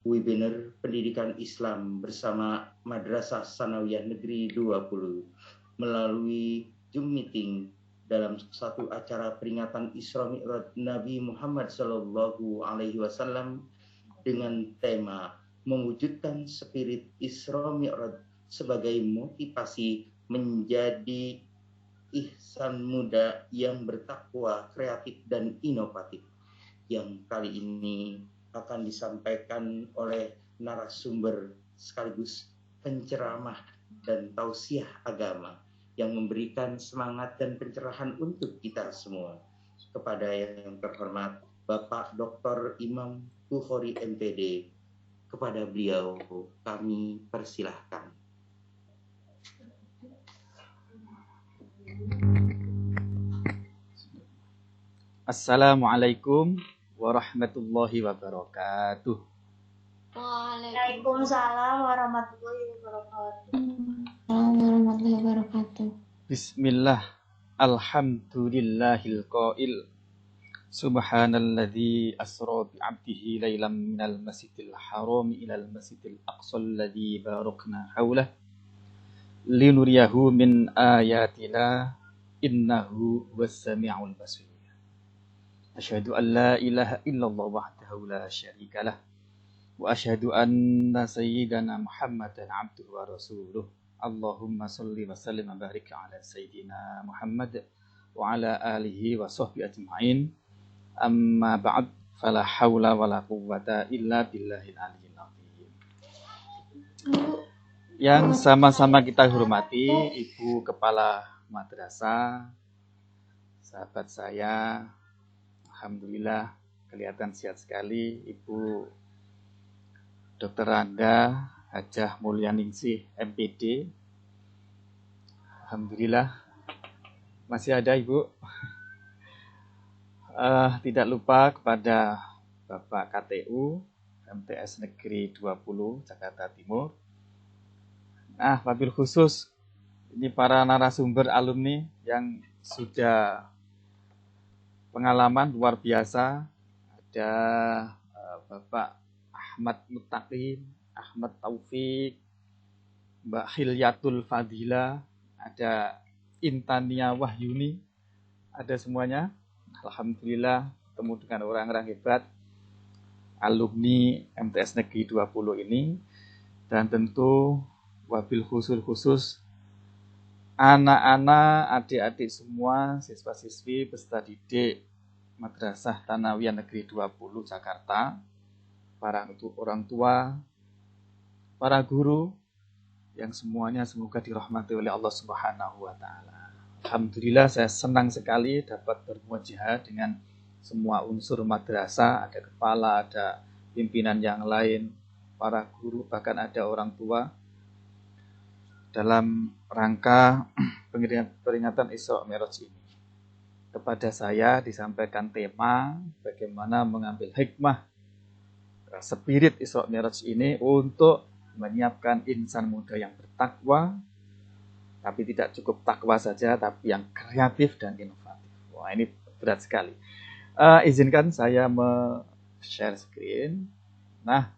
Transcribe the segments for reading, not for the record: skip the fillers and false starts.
webinar Pendidikan Islam bersama Madrasah Sanawiyah Negeri 20 melalui Zoom meeting dalam satu acara peringatan Isra Mi'raj Nabi Muhammad Shallallahu Alaihi Wasallam dengan tema mewujudkan spirit Isra Mi'raj sebagai motivasi menjadi ihsan muda yang bertakwa, kreatif, dan inovatif, yang kali ini akan disampaikan oleh narasumber sekaligus penceramah dan tausiah agama yang memberikan semangat dan pencerahan untuk kita semua. Kepada yang terhormat Bapak Dr. Imam Bukhari MPD, kepada beliau kami persilahkan. Assalamualaikum warahmatullahi wabarakatuh. Waalaikumsalam warahmatullahi wabarakatuh. Warahmatullahi wabarakatuh. Bismillah, alhamdulillahil qail. Subhanalladzi asra bi'abdihi lailam minal masjidil haram ilal masjidil aqsal ladzi barakna haulah linuriyahu min ayatina innahu was-sami'ul basir. Asyhadu an la ilaha illallah wahdahu la syarikalah wa asyhadu anna sayyidana Muhammadan abduhu wa rasuluh. Allahumma salli wa sallim wa barik ala sayyidina Muhammad wa ala alihi wa sahbihi ajma'in. Amma ba'd, fala haula wala quwwata illa billahil aliyyil azim. Yang sama-sama kita hormati Ibu Kepala Madrasah, sahabat saya, alhamdulillah kelihatan sehat sekali, Ibu Dr. Rangga Hajah Mulyaningsih MPD. Alhamdulillah masih ada Ibu. Tidak lupa kepada Bapak KTU MTS Negeri 20 Jakarta Timur. Wabil khusus ini para narasumber alumni yang sudah pengalaman luar biasa. Ada Bapak Ahmad Muttaqin, Ahmad Taufik, Mbak Khilyatul Fadila, ada Intania Wahyuni, ada semuanya. Alhamdulillah ketemu dengan orang-orang hebat, alumni MTS Negeri 20 ini. Dan tentu wabil khusus anak-anak, adik-adik semua, siswa-siswi peserta didik Madrasah Thanawiyah Negeri 20 Jakarta, para orang tua, para guru, yang semuanya semoga dirahmati oleh Allah Subhanahu wa Ta'ala. Alhamdulillah saya senang sekali dapat bermuajahah dengan semua unsur madrasah, ada kepala, ada pimpinan yang lain, para guru, bahkan ada orang tua, dalam rangka peringatan Isra Mi'raj ini. Kepada saya disampaikan tema bagaimana mengambil hikmah spirit Isra Mi'raj ini untuk menyiapkan insan muda yang bertakwa, tapi tidak cukup takwa saja, tapi yang kreatif dan inovatif. Wah, ini berat sekali. Izinkan saya share screen. Nah,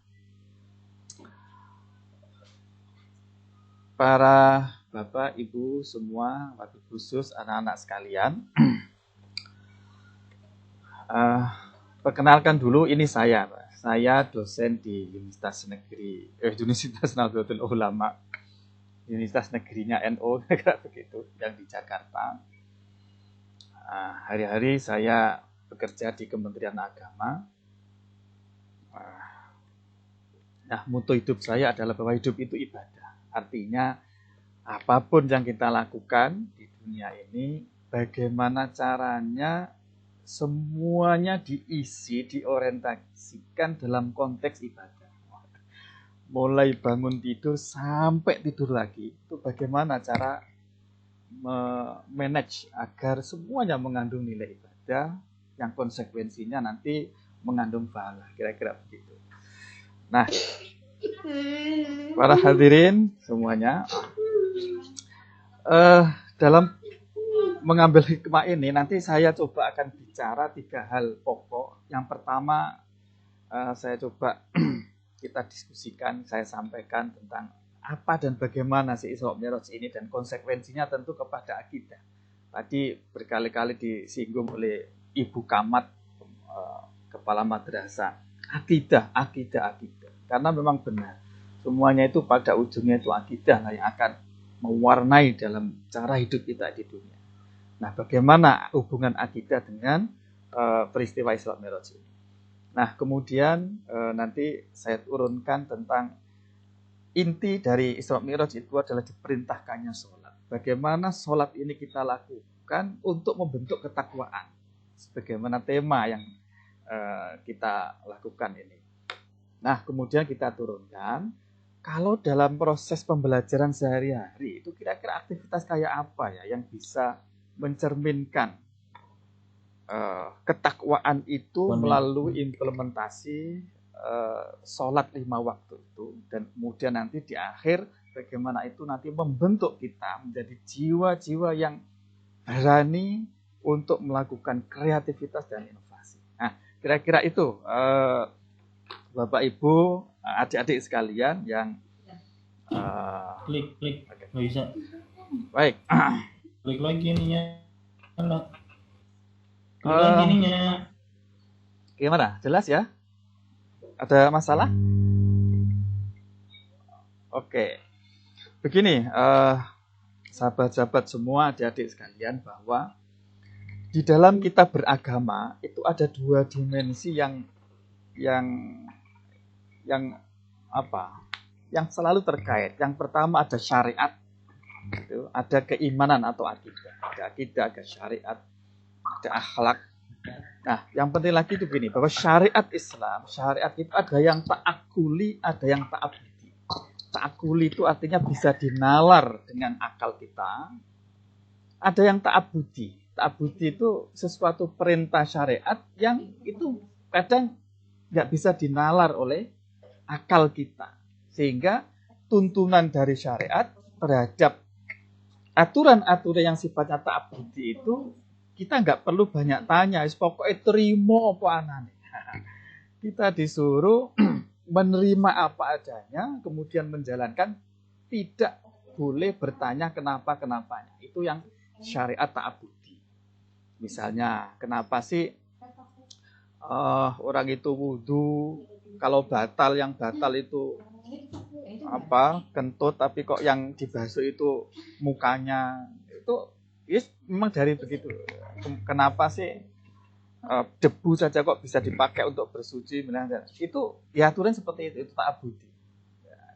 para Bapak, Ibu semua, wabil khusus anak-anak sekalian, perkenalkan dulu, ini saya. Saya dosen di Universitas Nahdlatul Ulama, Universitas Negerinya NU, begitu, yang di Jakarta. Hari-hari saya bekerja di Kementerian Agama. Motto hidup saya adalah bahwa hidup itu ibadah. Artinya apapun yang kita lakukan di dunia ini, bagaimana caranya semuanya diisi, diorientasikan dalam konteks ibadah. Mulai bangun tidur sampai tidur lagi, itu bagaimana cara manage agar semuanya mengandung nilai ibadah yang konsekuensinya nanti mengandung pahala, kira-kira begitu. Nah, para hadirin semuanya, dalam mengambil hikmah ini nanti saya coba akan bicara 3 hal pokok. Yang pertama, saya coba kita diskusikan, saya sampaikan tentang apa dan bagaimana si Isra Mi'raj ini dan konsekuensinya tentu kepada akidah. Tadi berkali-kali disinggung oleh Ibu Kamat, Kepala Madrasah. Akidah. Karena memang benar. Semuanya itu pada ujungnya itu akidah lah yang akan mewarnai dalam cara hidup kita di dunia. Nah, bagaimana hubungan akidah dengan peristiwa Isra Mi'raj ini? Nah, kemudian nanti saya urunkan tentang inti dari Isra Mi'raj itu adalah diperintahkannya sholat. Bagaimana sholat ini kita lakukan untuk membentuk ketakwaan. Sebagaimana tema yang kita lakukan ini. Nah, kemudian kita turunkan, kalau dalam proses pembelajaran sehari-hari, itu kira-kira aktivitas kayak apa ya yang bisa mencerminkan ketakwaan itu melalui implementasi sholat 5 waktu itu, dan kemudian nanti di akhir bagaimana itu nanti membentuk kita menjadi jiwa-jiwa yang berani untuk melakukan kreativitas dan inovasi. Nah, kira-kira itu Bapak Ibu, adik-adik sekalian yang klik okay. Nggak bisa. Baik. Klik lagi ininya. Klik lagi ininya. Gimana? Jelas ya? Ada masalah? Oke. Begini, sahabat-sahabat semua, adik-adik sekalian, bahwa di dalam kita beragama itu ada 2 dimensi yang selalu terkait. Yang pertama ada syariat, gitu. Ada keimanan atau akidah. Ada akidah, ada syariat, ada akhlak. Nah, yang penting lagi itu begini, bahwa syariat Islam, syariat itu ada yang ta'akuli, ada yang ta'abudi. Ta'akuli itu artinya bisa dinalar dengan akal kita. Ada yang ta'abudi. Ta'abudi itu sesuatu perintah syariat yang itu kadang nggak bisa dinalar oleh akal kita. Sehingga tuntunan dari syariat terhadap aturan-aturan yang sifatnya ta'abudi itu kita nggak perlu banyak tanya, pokoknya terima apa anane. Kita disuruh menerima apa adanya, kemudian menjalankan, tidak boleh bertanya kenapa-kenapanya. Itu yang syariat ta'abudi. Misalnya, kenapa sih orang itu wudu, kalau yang batal itu kentut, tapi kok yang dibasuh itu mukanya, itu memang dari begitu. Kenapa sih debu saja kok bisa dipakai untuk bersuci? Itu ya aturan seperti itu ta'abudi.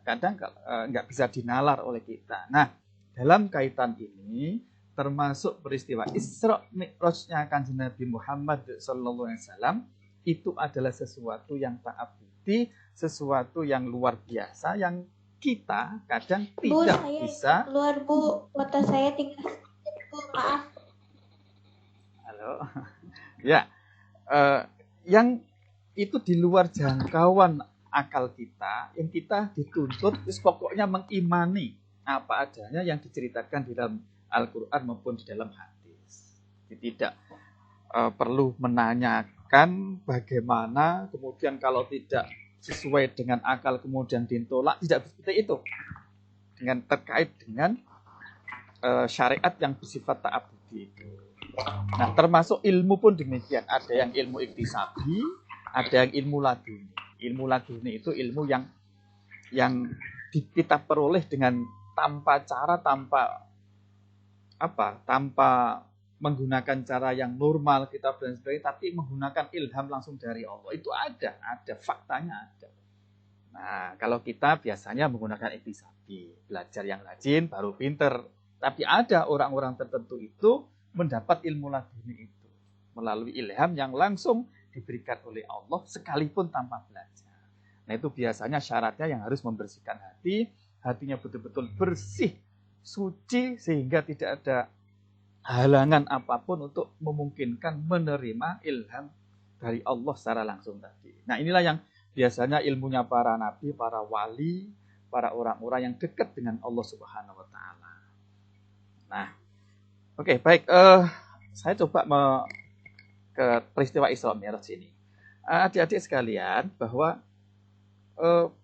Kadang nggak bisa dinalar oleh kita. Nah, dalam kaitan ini termasuk peristiwa Isra Mi'rajnya Kanjeng Nabi Muhammad SAW itu adalah sesuatu yang ta'abudi, sesuatu yang luar biasa yang kita kadang tidak bisa. Keluar Bu, foto saya tinggal. Maaf. Halo. Ya, yang itu di luar jangkauan akal kita, yang kita dituntut pokoknya mengimani apa adanya yang diceritakan di dalam Al-Quran maupun di dalam hadis. Tidak perlu menanyakan bagaimana, kemudian kalau tidak sesuai dengan akal kemudian ditolak, tidak seperti itu. Dengan terkait dengan syariat yang bersifat ta'abudi itu. Nah, termasuk ilmu pun demikian. Ada yang ilmu iktisabi, ada yang ilmu laduni. Ilmu laduni itu ilmu yang kita peroleh dengan tanpa cara, tanpa menggunakan cara yang normal kita dan sebagainya, tapi menggunakan ilham langsung dari Allah. Itu ada faktanya ada. Nah, kalau kita biasanya menggunakan iktisabi, belajar yang rajin baru pinter. Tapi ada orang-orang tertentu itu mendapat ilmu laduni itu melalui ilham yang langsung diberikan oleh Allah sekalipun tanpa belajar. Nah, itu biasanya syaratnya yang harus membersihkan hatinya betul-betul bersih, suci, sehingga tidak ada halangan apapun untuk memungkinkan menerima ilham dari Allah secara langsung tadi. Nah, inilah yang biasanya ilmunya para nabi, para wali, para orang-orang yang dekat dengan Allah Subhanahu wa Ta'ala. Nah, oke, baik. Saya coba ke peristiwa Isra Mi'raj ini. Adik-adik sekalian, bahwa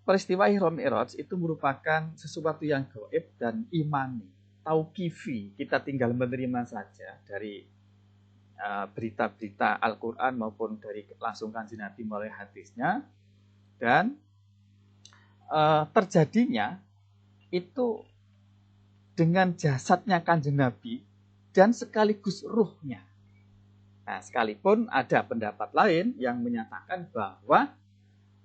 peristiwa Isra Mi'raj itu merupakan sesuatu yang gaib dan imani, tauqifi. Kita tinggal menerima saja dari berita-berita Al-Quran maupun dari langsung Kanjeng Nabi melalui hadisnya, dan terjadinya itu dengan jasadnya Kanjeng Nabi dan sekaligus ruhnya. Nah, sekalipun ada pendapat lain yang menyatakan bahwa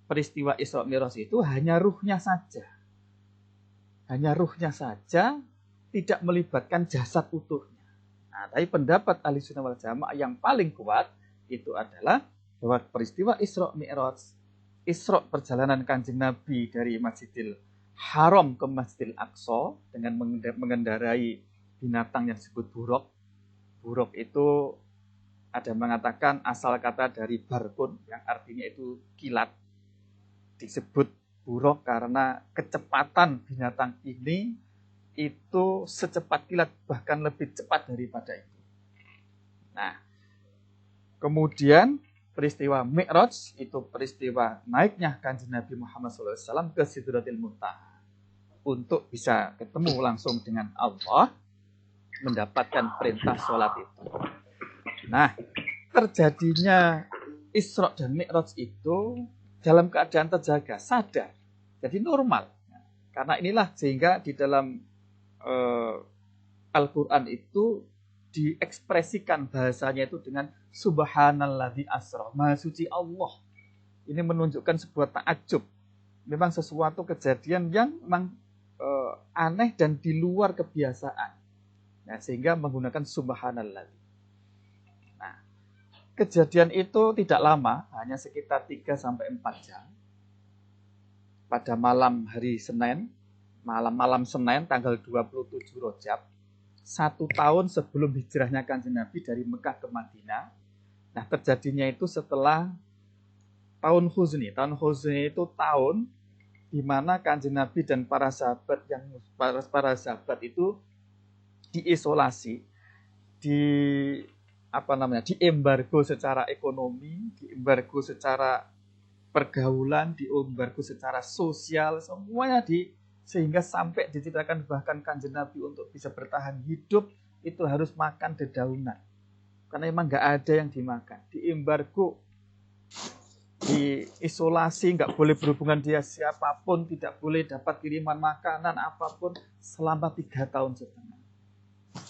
peristiwa Isra Mi'raj itu hanya ruhnya saja. Hanya ruhnya saja, tidak melibatkan jasad utuhnya. Nah, tapi pendapat Ahlussunnah wal Jamaah yang paling kuat itu adalah bahwa peristiwa Isra Mi'raj, Isra perjalanan Kanjeng Nabi dari Masjidil Haram ke Masjidil Aqsa dengan mengendarai binatang yang disebut buraq. Buraq itu ada mengatakan asal kata dari barkun yang artinya itu kilat. Disebut buraq karena kecepatan binatang ini itu secepat kilat, bahkan lebih cepat daripada itu. Nah, kemudian peristiwa Mi'raj itu peristiwa naiknya Kanjeng Nabi Muhammad SAW ke Sidratil Muntaha untuk bisa ketemu langsung dengan Allah, mendapatkan perintah sholat itu. Nah, terjadinya Isra dan Mi'raj itu dalam keadaan terjaga, sadar, jadi normal. Karena inilah sehingga di dalam Al-Quran itu diekspresikan bahasanya itu dengan Subhanalladzi asra, Maha Suci Allah. Ini menunjukkan sebuah takjub. Memang sesuatu kejadian yang memang aneh dan di luar kebiasaan. Nah, sehingga menggunakan Subhanalladzi. Nah, kejadian itu tidak lama, hanya sekitar 3-4 jam. Pada malam hari Senin, malam Senin tanggal 27 Rajab, 1 tahun sebelum hijrahnya Kanjeng Nabi dari Mekah ke Madinah. Nah, terjadinya itu setelah tahun Huzni. Tahun Huzni itu tahun di mana Kanjeng Nabi dan para sahabat itu diisolasi, diembargo secara ekonomi, diembargo secara pergaulan, diembargo secara sosial, semuanya sehingga sampai diceritakan bahkan Kanjeng Nabi untuk bisa bertahan hidup itu harus makan dedaunan. Karena memang nggak ada yang dimakan. Diembargo, diisolasi, nggak boleh berhubungan dia siapapun, tidak boleh dapat kiriman makanan apapun selama 3 tahun setengah.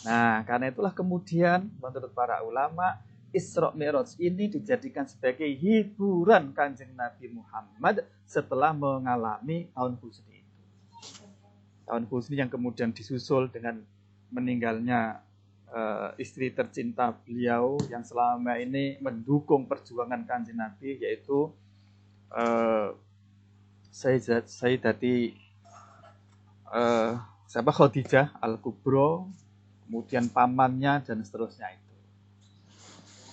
Nah, karena itulah kemudian menurut para ulama, Isra Mi'raj ini dijadikan sebagai hiburan Kanjeng Nabi Muhammad setelah mengalami tahun Huzni. Tahun Huzni yang kemudian disusul dengan meninggalnya istri tercinta beliau yang selama ini mendukung perjuangan Kanjeng Nabi, yaitu Sayyidati Khadijah Al-Kubra, kemudian pamannya dan seterusnya itu.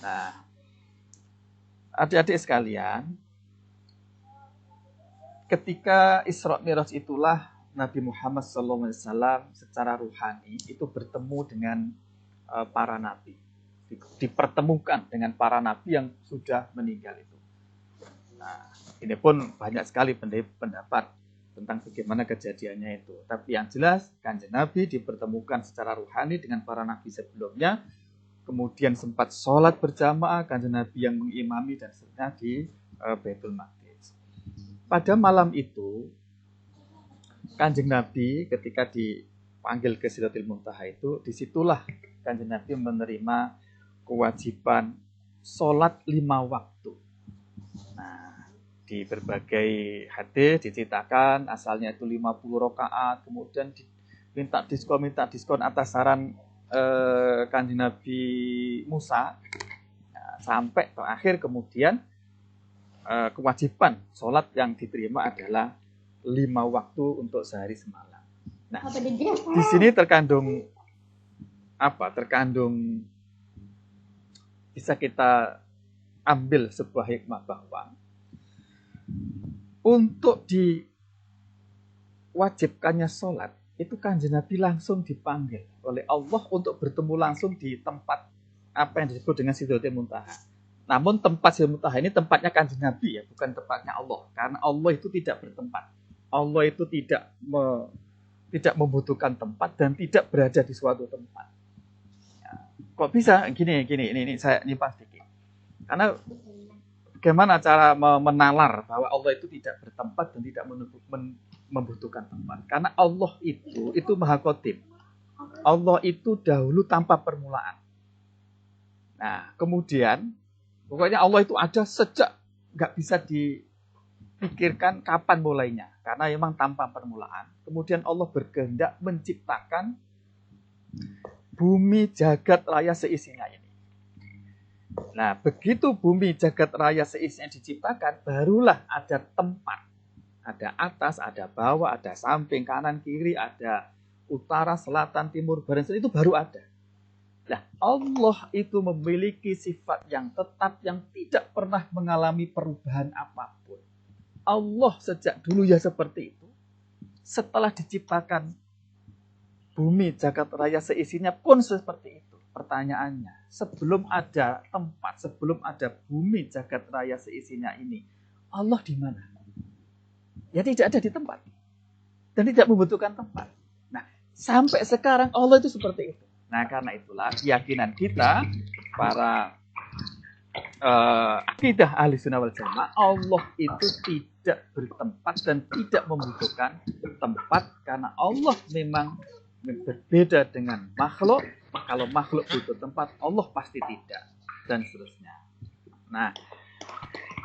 Nah, adik-adik sekalian, ketika Isra Mi'raj itulah Nabi Muhammad SAW secara ruhani itu bertemu dengan para nabi, dipertemukan dengan para nabi yang sudah meninggal itu. Nah, ini pun banyak sekali pendapat tentang bagaimana kejadiannya itu. Tapi yang jelas Kanjeng Nabi dipertemukan secara ruhani dengan para nabi sebelumnya. Kemudian sempat sholat berjamaah, Kanjeng Nabi yang mengimami dan seterusnya di Baitul Maqdis. Pada malam itu, Kanjeng Nabi ketika dipanggil ke Sidratil Muntaha itu, disitulah Kanjeng Nabi menerima kewajiban sholat 5 waktu. Nah, di berbagai hadis diceritakan asalnya itu 50 rakaat, kemudian minta diskon atas saran Kanjeng Nabi Musa, sampai terakhir kemudian kewajiban sholat yang diterima adalah 5 waktu untuk sehari semalam. Nah, di sini terkandung bisa kita ambil sebuah hikmah bahwa untuk diwajibkannya sholat itu Kanjeng Nabi langsung dipanggil oleh Allah untuk bertemu langsung di tempat apa yang disebut dengan Sidratil Muntaha. Namun tempat Sidratul Muntaha ini tempatnya Kanjeng Nabi ya, bukan tempatnya Allah. Karena Allah itu tidak bertempat. Allah itu tidak membutuhkan tempat dan tidak berada di suatu tempat. Ya, kok bisa gini ini saya nyimpan sedikit. Karena bagaimana cara menalar bahwa Allah itu tidak bertempat dan tidak membutuhkan tempat. Karena Allah itu Maha Qadim. Allah itu dahulu tanpa permulaan. Nah, kemudian pokoknya Allah itu ada sejak nggak bisa dipikirkan kapan mulainya. Karena memang tanpa permulaan. Kemudian Allah berkehendak menciptakan bumi jagat raya seisinya ini. Nah, begitu bumi jagat raya seisinya diciptakan, barulah ada tempat. Ada atas, ada bawah, ada samping, kanan, kiri, ada utara, selatan, timur, barat, itu baru ada. Nah, Allah itu memiliki sifat yang tetap yang tidak pernah mengalami perubahan apapun. Allah sejak dulu ya seperti itu. Setelah diciptakan bumi jagat raya seisinya pun seperti itu. Pertanyaannya, sebelum ada tempat, sebelum ada bumi jagat raya seisinya ini, Allah di mana? Ya tidak ada di tempat. Dan tidak membutuhkan tempat. Nah, sampai sekarang Allah itu seperti itu. Nah, karena itulah keyakinan kita para akidah ahli sunnah wal jamaah, Allah itu tidak bertempat dan tidak membutuhkan tempat karena Allah memang berbeda dengan makhluk. Kalau makhluk butuh tempat, Allah pasti tidak, dan seterusnya. Nah,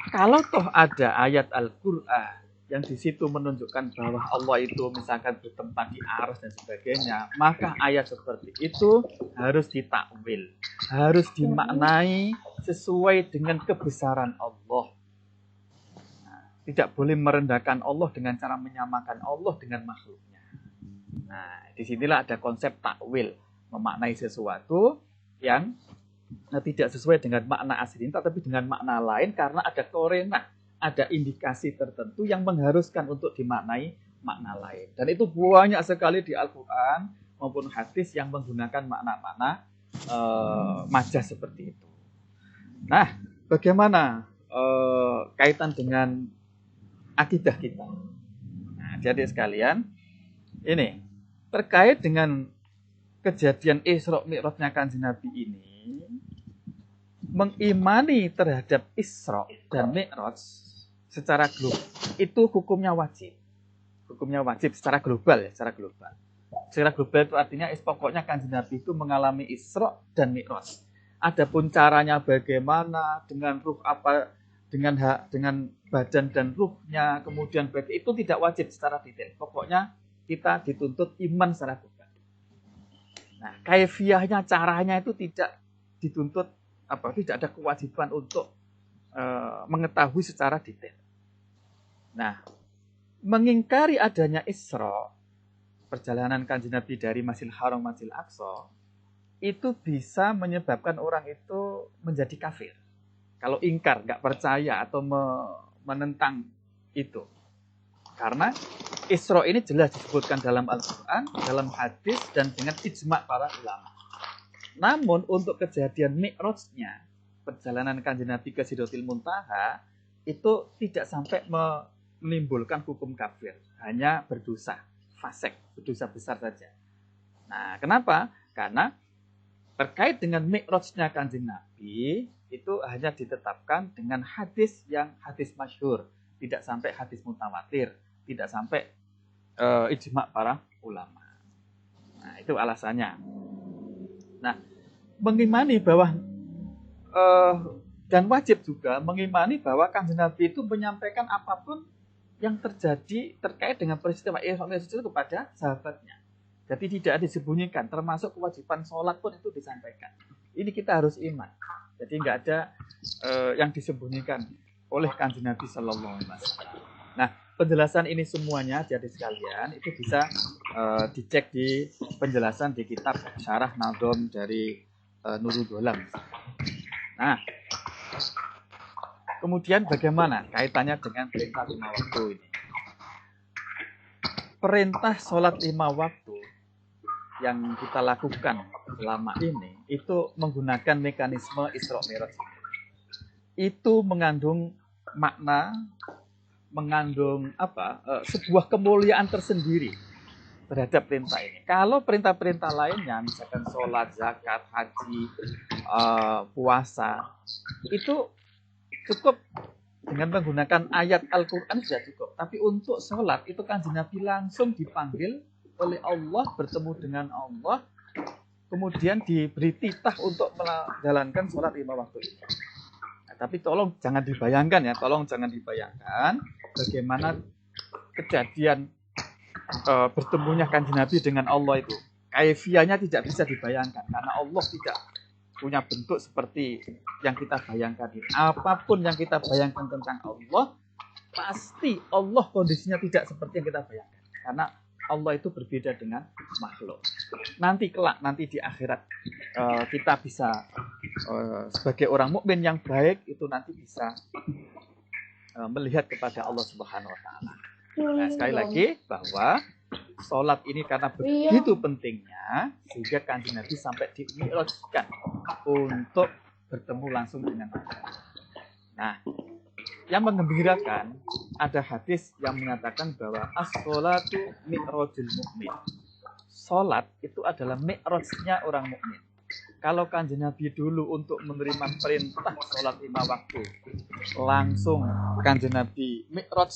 kalau toh ada ayat Al-Qur'an yang di situ menunjukkan bahwa Allah itu misalkan bertempat di arsy dan sebagainya, maka ayat seperti itu harus ditakwil, harus dimaknai sesuai dengan kebesaran Allah. Nah, tidak boleh merendahkan Allah dengan cara menyamakan Allah dengan makhluknya. Nah, disinilah ada konsep takwil, memaknai sesuatu yang tidak sesuai dengan makna aslinya, tapi dengan makna lain karena ada korena, ada indikasi tertentu yang mengharuskan untuk dimaknai makna lain. Dan itu banyak sekali di Al-Quran maupun hadis yang menggunakan makna-makna majaz seperti itu. Nah, bagaimana kaitan dengan akidah kita? Nah, jadi sekalian, ini terkait dengan kejadian Isra Mi'rajnya Kanjeng Nabi ini, mengimani terhadap Isra dan Mi'raj secara global itu hukumnya wajib. Hukumnya wajib secara global ya, secara global. Secara global itu artinya pokoknya Kanjeng Nabi itu mengalami Isra dan Mi'raj. Adapun caranya bagaimana, dengan ruh apa, dengan badan dan ruhnya, kemudian itu tidak wajib secara detail. Pokoknya kita dituntut iman secara global. Nah, kaifiahnya, caranya itu tidak dituntut tidak ada kewajiban untuk mengetahui secara detail. Nah, mengingkari adanya Isra, perjalanan Kanjeng Nabi dari Masjidil Haram Masjidil Aqsa, itu bisa menyebabkan orang itu menjadi kafir. Kalau ingkar, nggak percaya atau menentang itu. Karena Isra ini jelas disebutkan dalam Al-Quran, dalam hadis, dan dengan ijma' para ulama. Namun untuk kejadian Mi'rajnya, perjalanan Kanjeng Nabi ke Sidratul Muntaha, itu tidak sampai menimbulkan hukum kafir. Hanya berdosa, fasik, berdosa besar saja. Nah, kenapa? Karena terkait dengan Mi'rajnya Kanjeng Nabi, itu hanya ditetapkan dengan hadis yang hadis masyhur. Tidak sampai hadis mutawatir, tidak sampai ijma' para ulama. Nah, itu alasannya. Nah, mengimani bahwa dan wajib juga mengimani bahwa Kanjeng Nabi itu menyampaikan apapun yang terjadi terkait dengan peristiwa Isra Mi'raj itu kepada sahabatnya. Jadi tidak disembunyikan, termasuk kewajiban sholat pun itu disampaikan. Ini kita harus iman. Jadi nggak ada yang disembunyikan oleh Kanjeng Nabi Sallallahu Alaihi Wasallam. Nah, penjelasan ini semuanya jadi sekalian itu bisa dicek di penjelasan di kitab Syarah Nadhom dari Nurul Dolam. Nah, kemudian bagaimana kaitannya dengan perintah 5 waktu ini? Perintah sholat 5 waktu yang kita lakukan selama ini itu menggunakan mekanisme Isra Mi'raj. itu mengandung makna, mengandung sebuah kemuliaan tersendiri terhadap perintah ini. Kalau perintah-perintah lainnya, misalkan sholat, zakat, haji, puasa, itu cukup dengan menggunakan ayat Al-Quran sudah cukup. Tapi untuk sholat, itu Kanjeng Nabi langsung dipanggil oleh Allah, bertemu dengan Allah, kemudian diberi titah untuk menjalankan sholat 5 waktu itu. Nah, tapi tolong jangan dibayangkan ya, bagaimana kejadian bertemunya Kanjeng Nabi dengan Allah itu. Kaifiahnya tidak bisa dibayangkan karena Allah tidak punya bentuk seperti yang kita bayangkan. Apapun yang kita bayangkan tentang Allah, pasti Allah kondisinya tidak seperti yang kita bayangkan. Karena Allah itu berbeda dengan makhluk. Nanti kelak, nanti di akhirat kita bisa sebagai orang mukmin yang baik itu nanti bisa melihat kepada Allah Subhanahu wa taala. Nah, sekali lagi bahwa sholat ini karena begitu pentingnya sehingga Kanjeng Nabi sampai dimi'rajkan untuk bertemu langsung dengan Allah. Nah, yang menggembirakan ada hadis yang mengatakan bahwa as-sholatu mi'rajul mukmin. Sholat itu adalah mi'rajnya orang mukmin. Kalau Kanjeng Nabi dulu untuk menerima perintah sholat 5 waktu, langsung Kanjeng Nabi mi'raj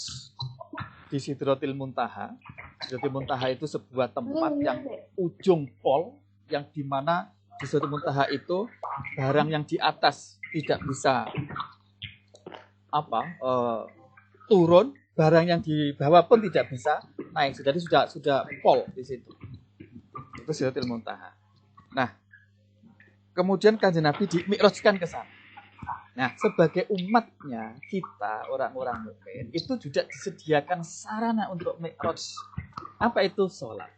di Sidratil Muntaha. Sidratil Muntaha itu sebuah tempat yang ujung pol, yang dimana di Sidratil Muntaha itu barang yang di atas tidak bisa turun, barang yang di bawah pun tidak bisa naik. Jadi sudah pol di situ. Itu Sidratil Muntaha. Nah, kemudian Kanjeng Nabi dimi'rajkan ke sana. Nah, sebagai umatnya, kita, orang-orang mukmin, itu juga disediakan sarana untuk mi'raj. Apa itu? Sholat.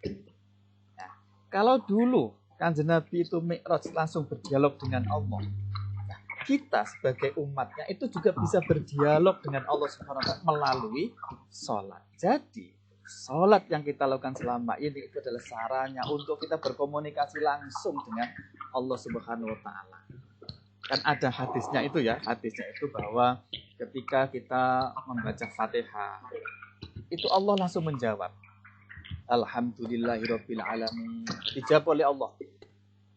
Nah, kalau dulu Kanjeng Nabi itu mi'raj langsung berdialog dengan Allah. Nah, kita sebagai umatnya itu juga bisa berdialog dengan Allah Subhanahu wa taala melalui sholat. Jadi, sholat yang kita lakukan selama ini itu adalah sarana untuk kita berkomunikasi langsung dengan Allah Subhanahu wa taala. Kan ada hadisnya itu bahwa ketika kita membaca Fatihah itu Allah langsung menjawab Alhamdulillahirabbil alamin. Dijawab oleh Allah.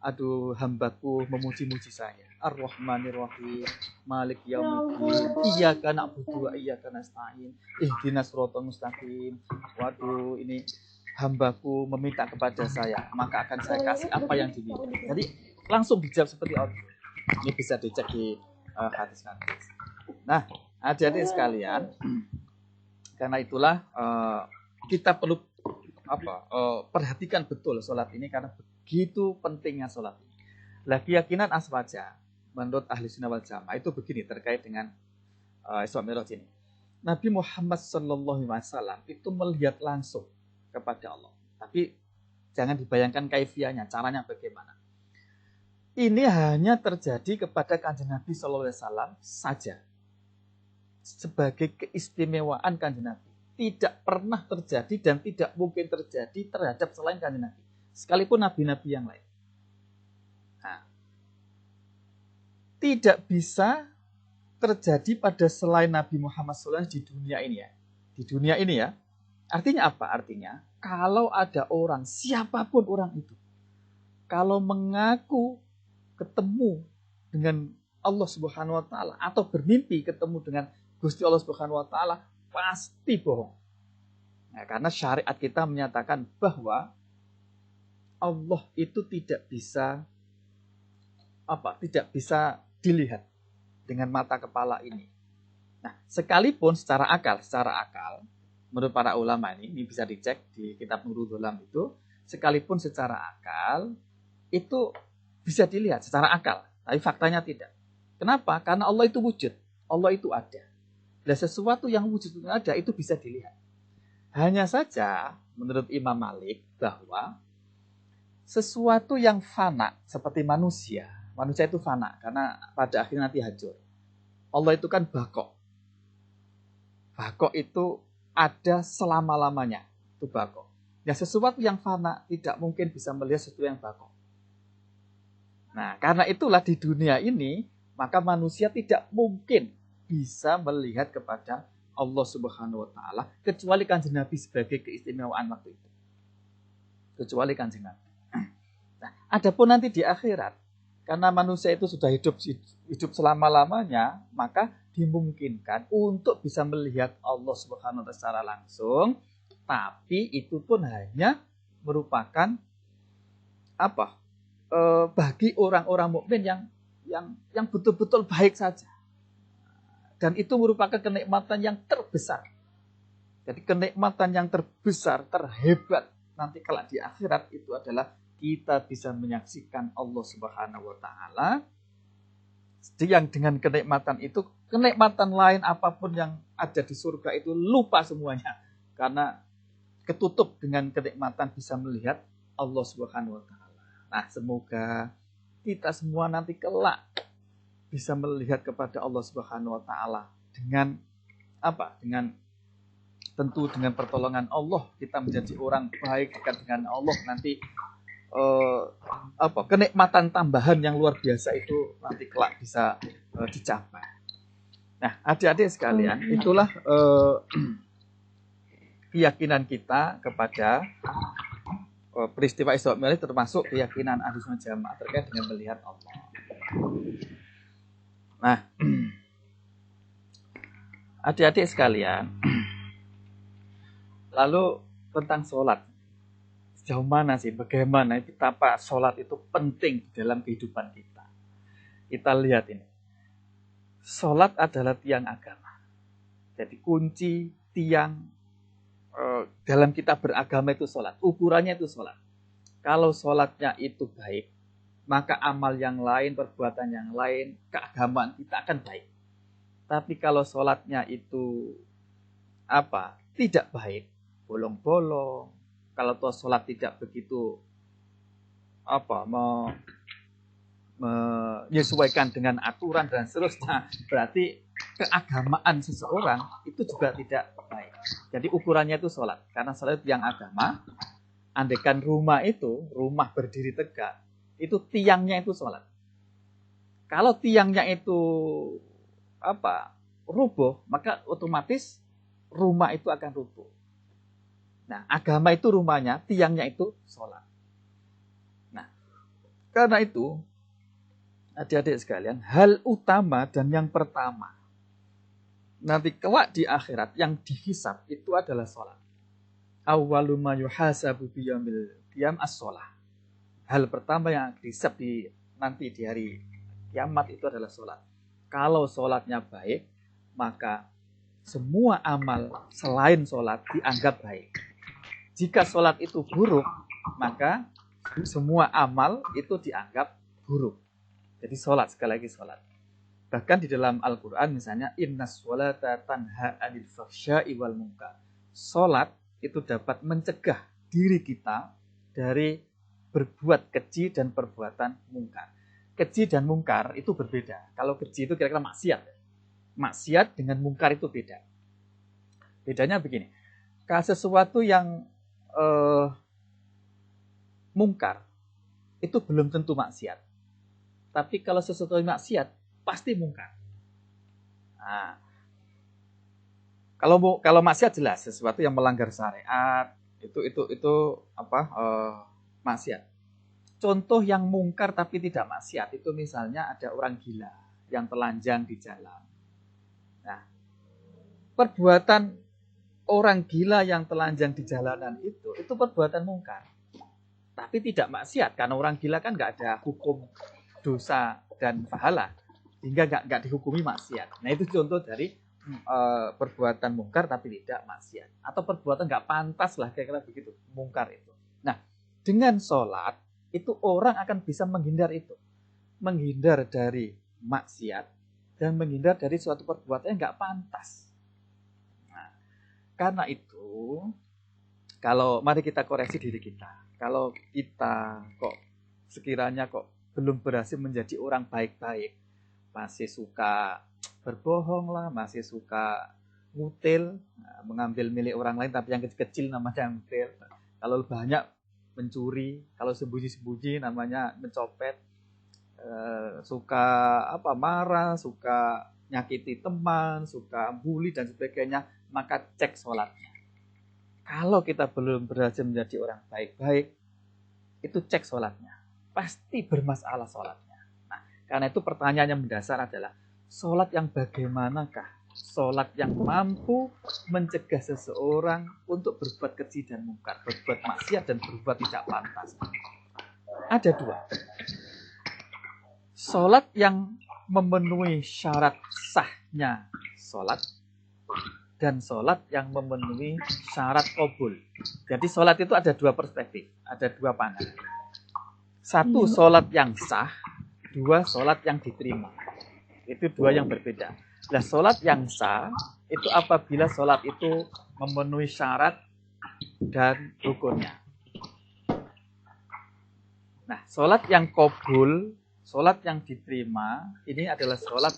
Aduh, hambaku memuji-muji saya. Ar-Rahmanir-Rahim, Malik Yaumiddin, Iyyaka na'budu wa iyyaka nasta'in, Ihdinas siratal mustaqim. Waduh, ini hambaku meminta kepada saya, maka akan saya kasih apa yang diminta. Jadi langsung dijawab seperti Allah. Ini bisa dicek di hadis-hadis. Nah, adik-adik sekalian, karena itulah kita perlu perhatikan betul sholat ini karena begitu pentingnya sholat ini. Lah keyakinan aswaja menurut ahli sunnah wal jamaah itu begini terkait dengan Isra Mi'raj ini. Nabi Muhammad SAW itu melihat langsung kepada Allah. Tapi jangan dibayangkan kaifiahnya, caranya bagaimana. Ini hanya terjadi kepada Kanjeng Nabi SAW saja. Sebagai keistimewaan Kanjeng Nabi. Tidak pernah terjadi dan tidak mungkin terjadi terhadap selain Kanjeng Nabi. Sekalipun Nabi-Nabi yang lain. Nah, tidak bisa terjadi pada selain Nabi Muhammad SAW di dunia ini ya. Di dunia ini ya. Artinya apa? Artinya kalau ada orang, siapapun orang itu. Kalau mengaku ketemu dengan Allah Subhanahu wa taala atau bermimpi ketemu dengan Gusti Allah Subhanahu wa taala pasti bohong. Nah, karena syariat kita menyatakan bahwa Allah itu tidak bisa dilihat dengan mata kepala ini. Nah, sekalipun secara akal menurut para ulama ini bisa dicek di kitab Nurul Dhulam itu, sekalipun secara akal itu bisa dilihat secara akal, tapi faktanya tidak. Kenapa? Karena Allah itu wujud, Allah itu ada. Dan sesuatu yang wujud itu ada itu bisa dilihat. Hanya saja menurut Imam Malik bahwa sesuatu yang fana seperti manusia itu fana karena pada akhirnya nanti hancur. Allah itu kan baqo. Baqo itu ada selama-lamanya, itu baqo. Ya sesuatu yang fana tidak mungkin bisa melihat sesuatu yang baqo. Nah, karena itulah di dunia ini maka manusia tidak mungkin bisa melihat kepada Allah Subhanahu wa taala kecuali Kanjeng Nabi sebagai keistimewaan waktu itu. Kecuali Kanjeng Nabi. Nah, adapun nanti di akhirat, karena manusia itu sudah hidup selama-lamanya, maka dimungkinkan untuk bisa melihat Allah Subhanahu wa taala secara langsung, tapi itu pun hanya merupakan bagi orang-orang mukmin yang betul-betul baik saja. Dan itu merupakan kenikmatan yang terbesar. Jadi kenikmatan yang terbesar, terhebat nanti kalau di akhirat itu adalah kita bisa menyaksikan Allah Subhanahu wa taala. Yang dengan kenikmatan itu, kenikmatan lain apapun yang ada di surga itu lupa semuanya. Karena ketutup dengan kenikmatan bisa melihat Allah Subhanahu wa taala. Nah, semoga kita semua nanti kelak bisa melihat kepada Allah Subhanahu wa taala dengan Dengan tentu dengan pertolongan Allah kita menjadi orang baik dekat dengan Allah, nanti kenikmatan tambahan yang luar biasa itu nanti kelak bisa dicapai. Nah, adik-adik sekalian, itulah keyakinan kita kepada peristiwa Isra Mi'raj, termasuk keyakinan Ahlussunnah Jamaah terkait dengan melihat Allah. Nah, adik-adik sekalian, lalu tentang sholat, sejauh mana sih, bagaimana, betapa sholat itu penting dalam kehidupan kita. Kita lihat ini, sholat adalah tiang agama. Jadi kunci tiang dalam kita beragama itu sholat, ukurannya itu sholat. Kalau sholatnya itu baik, maka amal yang lain, perbuatan yang lain, keagamaan kita akan baik. Tapi kalau sholatnya itu tidak baik, bolong-bolong, kalau toh sholat tidak begitu menyesuaikan dengan aturan dan seterusnya, berarti keagamaan seseorang itu juga tidak baik. Jadi ukurannya itu sholat, karena sholat itu tiang agama. Andaikan rumah berdiri tegak, itu tiangnya itu sholat. Kalau tiangnya itu rubuh, maka otomatis rumah itu akan rubuh. Nah, agama itu rumahnya, tiangnya itu sholat. Nah, karena itu, adik-adik sekalian, hal utama dan yang pertama, nanti kelak di akhirat yang dihisab itu adalah sholat. Awwalu ma yuhasabu biyaumil qiyam as-sholah. Hal pertama yang dihisab nanti di hari kiamat itu adalah sholat. Kalau sholatnya baik, maka semua amal selain sholat dianggap baik. Jika sholat itu buruk, maka semua amal itu dianggap buruk. Jadi sholat, sekali lagi sholat. Bahkan di dalam Al-Quran misalnya, innas sholata tanha anil fahsya'i wal munkar. Sholat itu dapat mencegah diri kita dari berbuat keji dan perbuatan mungkar. Keji dan mungkar itu berbeda. Kalau keji itu kira-kira maksiat. Maksiat dengan mungkar itu beda. Bedanya begini. Kalau sesuatu yang mungkar itu belum tentu maksiat. Tapi kalau sesuatu yang maksiat pasti mungkar. Nah, kalau maksiat jelas sesuatu yang melanggar syariat itu maksiat. Contoh yang mungkar tapi tidak maksiat itu misalnya ada orang gila yang telanjang di jalan. Nah, perbuatan orang gila yang telanjang di jalanan itu perbuatan mungkar. Tapi tidak maksiat karena orang gila kan nggak ada hukum dosa dan pahala, sehingga nggak dihukumi maksiat. Nah, itu contoh dari perbuatan mungkar tapi tidak maksiat, atau perbuatan nggak pantas lah, kira-kira begitu, mungkar itu. Nah, dengan sholat itu orang akan bisa menghindar dari maksiat dan menghindar dari suatu perbuatan yang nggak pantas. Nah, karena itu, mari kita koreksi diri kita. Kalau kita sekiranya belum berhasil menjadi orang baik-baik, masih suka berbohong lah, masih suka ngutil, mengambil milik orang lain, tapi yang kecil-kecil namanya ngutil. Kalau banyak mencuri, kalau sembunyi-sembunyi namanya mencopet. suka marah, suka nyakiti teman, suka bully dan sebagainya, maka cek sholatnya. Kalau kita belum berhasil menjadi orang baik-baik, itu cek sholatnya. Pasti bermasalah sholatnya. Nah, karena itu pertanyaan yang mendasar adalah, sholat yang bagaimanakah? Sholat yang mampu mencegah seseorang untuk berbuat keji dan mungkar, berbuat maksiat dan berbuat tidak pantas. Ada dua. Sholat yang memenuhi syarat sahnya sholat, dan sholat yang memenuhi syarat qabul. Jadi sholat itu ada dua perspektif, ada dua pandangan. Satu, sholat yang sah. Dua, sholat yang diterima. Itu dua yang berbeda. Nah, sholat yang sah itu apabila sholat itu memenuhi syarat dan rukunnya. Nah, sholat yang qabul, sholat yang diterima, ini adalah sholat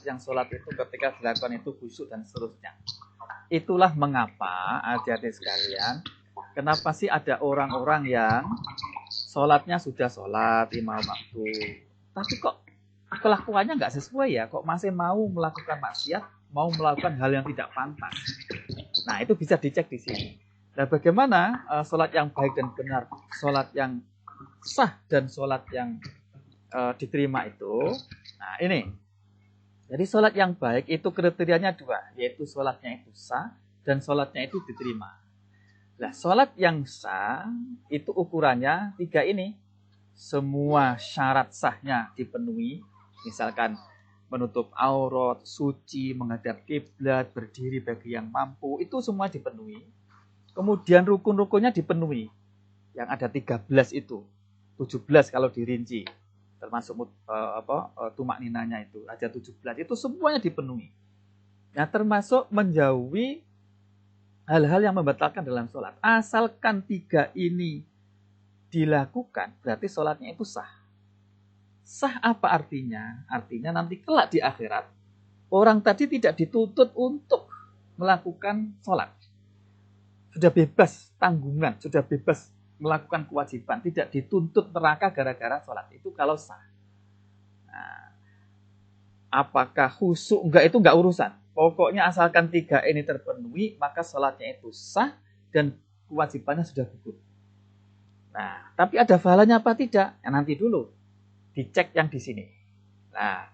itu ketika dilakukan itu khusyuk dan seterusnya. Itulah mengapa, adik-adik sekalian, kenapa sih ada orang-orang yang sholatnya sudah sholat 5 waktu, tapi kok kelakuannya nggak sesuai ya, kok masih mau melakukan maksiat, mau melakukan hal yang tidak pantas. Nah, itu bisa dicek di sini. Nah, bagaimana sholat yang baik dan benar, sholat yang sah dan sholat yang diterima itu? Nah, ini. Jadi sholat yang baik itu kriterianya dua, yaitu sholatnya itu sah dan sholatnya itu diterima. Nah, sholat yang sah itu ukurannya 3 ini. Semua syarat sahnya dipenuhi, misalkan menutup aurat, suci, menghadap kiblat, berdiri bagi yang mampu, itu semua dipenuhi. Kemudian rukun-rukunnya dipenuhi, yang ada 13 itu, 17 kalau dirinci. Termasuk tumak ninanya itu ada 17, itu semuanya dipenuhi. Nah, termasuk menjauhi hal-hal yang membatalkan dalam sholat. Asalkan 3 ini dilakukan, berarti sholatnya itu sah. Sah apa artinya? Artinya nanti kelak di akhirat, orang tadi tidak dituntut untuk melakukan sholat. Sudah bebas tanggungan, sudah bebas melakukan kewajiban, tidak dituntut neraka gara-gara sholat. Itu kalau sah. Nah, apakah khusyuk enggak, itu enggak urusan. Pokoknya asalkan 3 ini terpenuhi, maka sholatnya itu sah dan kewajibannya sudah gugur. Nah, tapi ada pahalanya apa tidak? Ya, nanti dulu dicek yang di sini. Nah,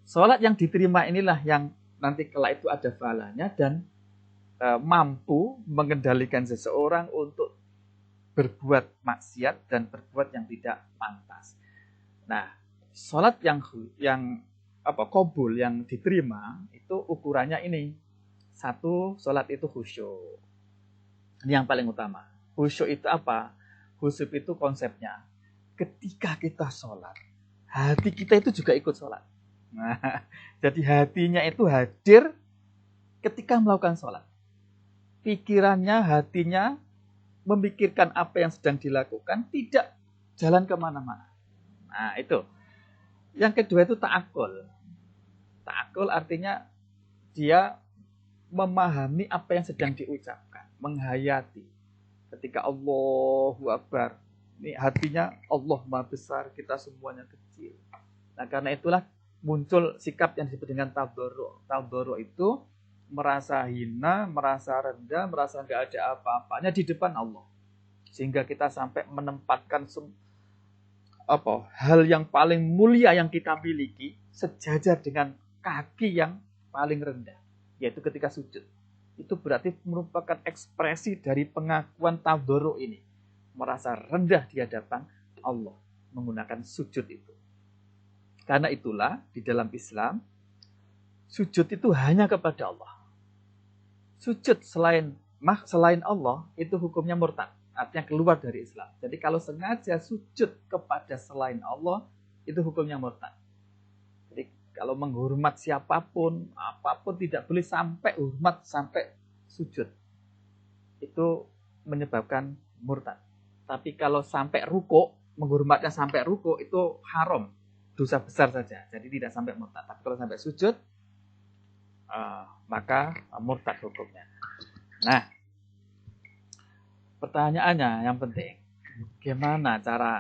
sholat yang diterima inilah yang nanti kelak itu ada pahalanya dan mampu mengendalikan seseorang untuk berbuat maksiat dan berbuat yang tidak pantas. Nah, sholat yang qabul, yang diterima, itu ukurannya ini. 1, sholat itu khusyuk. Ini yang paling utama. Khusyuk itu apa? Khusyuk itu konsepnya, ketika kita sholat, hati kita itu juga ikut sholat. Nah, jadi hatinya itu hadir ketika melakukan sholat. Pikirannya, hatinya memikirkan apa yang sedang dilakukan, tidak jalan kemana-mana. Nah, itu. Yang kedua itu ta'akul. Ta'akul artinya dia memahami apa yang sedang diucapkan, menghayati. Ketika Allahu Akbar, ini hatinya Allah Maha Besar, kita semuanya kecil. Nah, karena itulah muncul sikap yang disebut dengan tadarru'. Tadarru' itu merasa hina, merasa rendah, merasa nggak ada apa-apanya di depan Allah. Sehingga kita sampai menempatkan hal yang paling mulia yang kita miliki sejajar dengan kaki yang paling rendah, yaitu ketika sujud. Itu berarti merupakan ekspresi dari pengakuan tadarru' ini. Merasa rendah di hadapan Allah menggunakan sujud itu. Karena itulah di dalam Islam, sujud itu hanya kepada Allah. Sujud selain Allah itu hukumnya murtad, artinya keluar dari Islam. Jadi kalau sengaja sujud kepada selain Allah itu hukumnya murtad. Jadi kalau menghormat siapapun, apapun tidak boleh sampai hormat sampai sujud. Itu menyebabkan murtad. Tapi kalau sampai ruku, menghormatnya sampai ruku itu haram, dosa besar saja. Jadi tidak sampai murtad. Tapi kalau sampai sujud, maka murtad hukumnya. Nah, pertanyaannya yang penting, gimana cara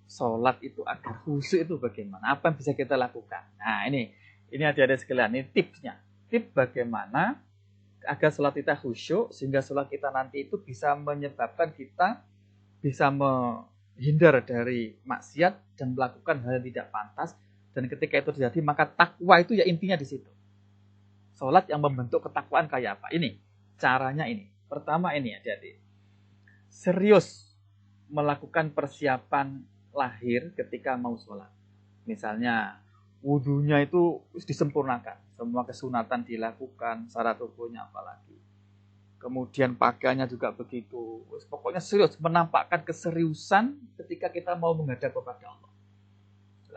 sholat itu agar khusyuk itu bagaimana? Apa yang bisa kita lakukan? Nah, ini adik-adik sekalian, ini tipsnya. Tips bagaimana agar sholat kita khusyuk, sehingga sholat kita nanti itu bisa menyebabkan kita bisa menghindar dari maksiat dan melakukan hal yang tidak pantas. Dan ketika itu terjadi, maka takwa itu ya intinya di situ. Sholat yang membentuk ketakwaan kayak apa? Ini, caranya ini. Pertama ini adik-adik. Serius melakukan persiapan lahir ketika mau sholat. Misalnya, wudunya itu disempurnakan. Semua kesunatan dilakukan, syarat rukunya apalagi. Kemudian pakaiannya juga begitu. Pokoknya serius, menampakkan keseriusan ketika kita mau menghadap kepada Allah.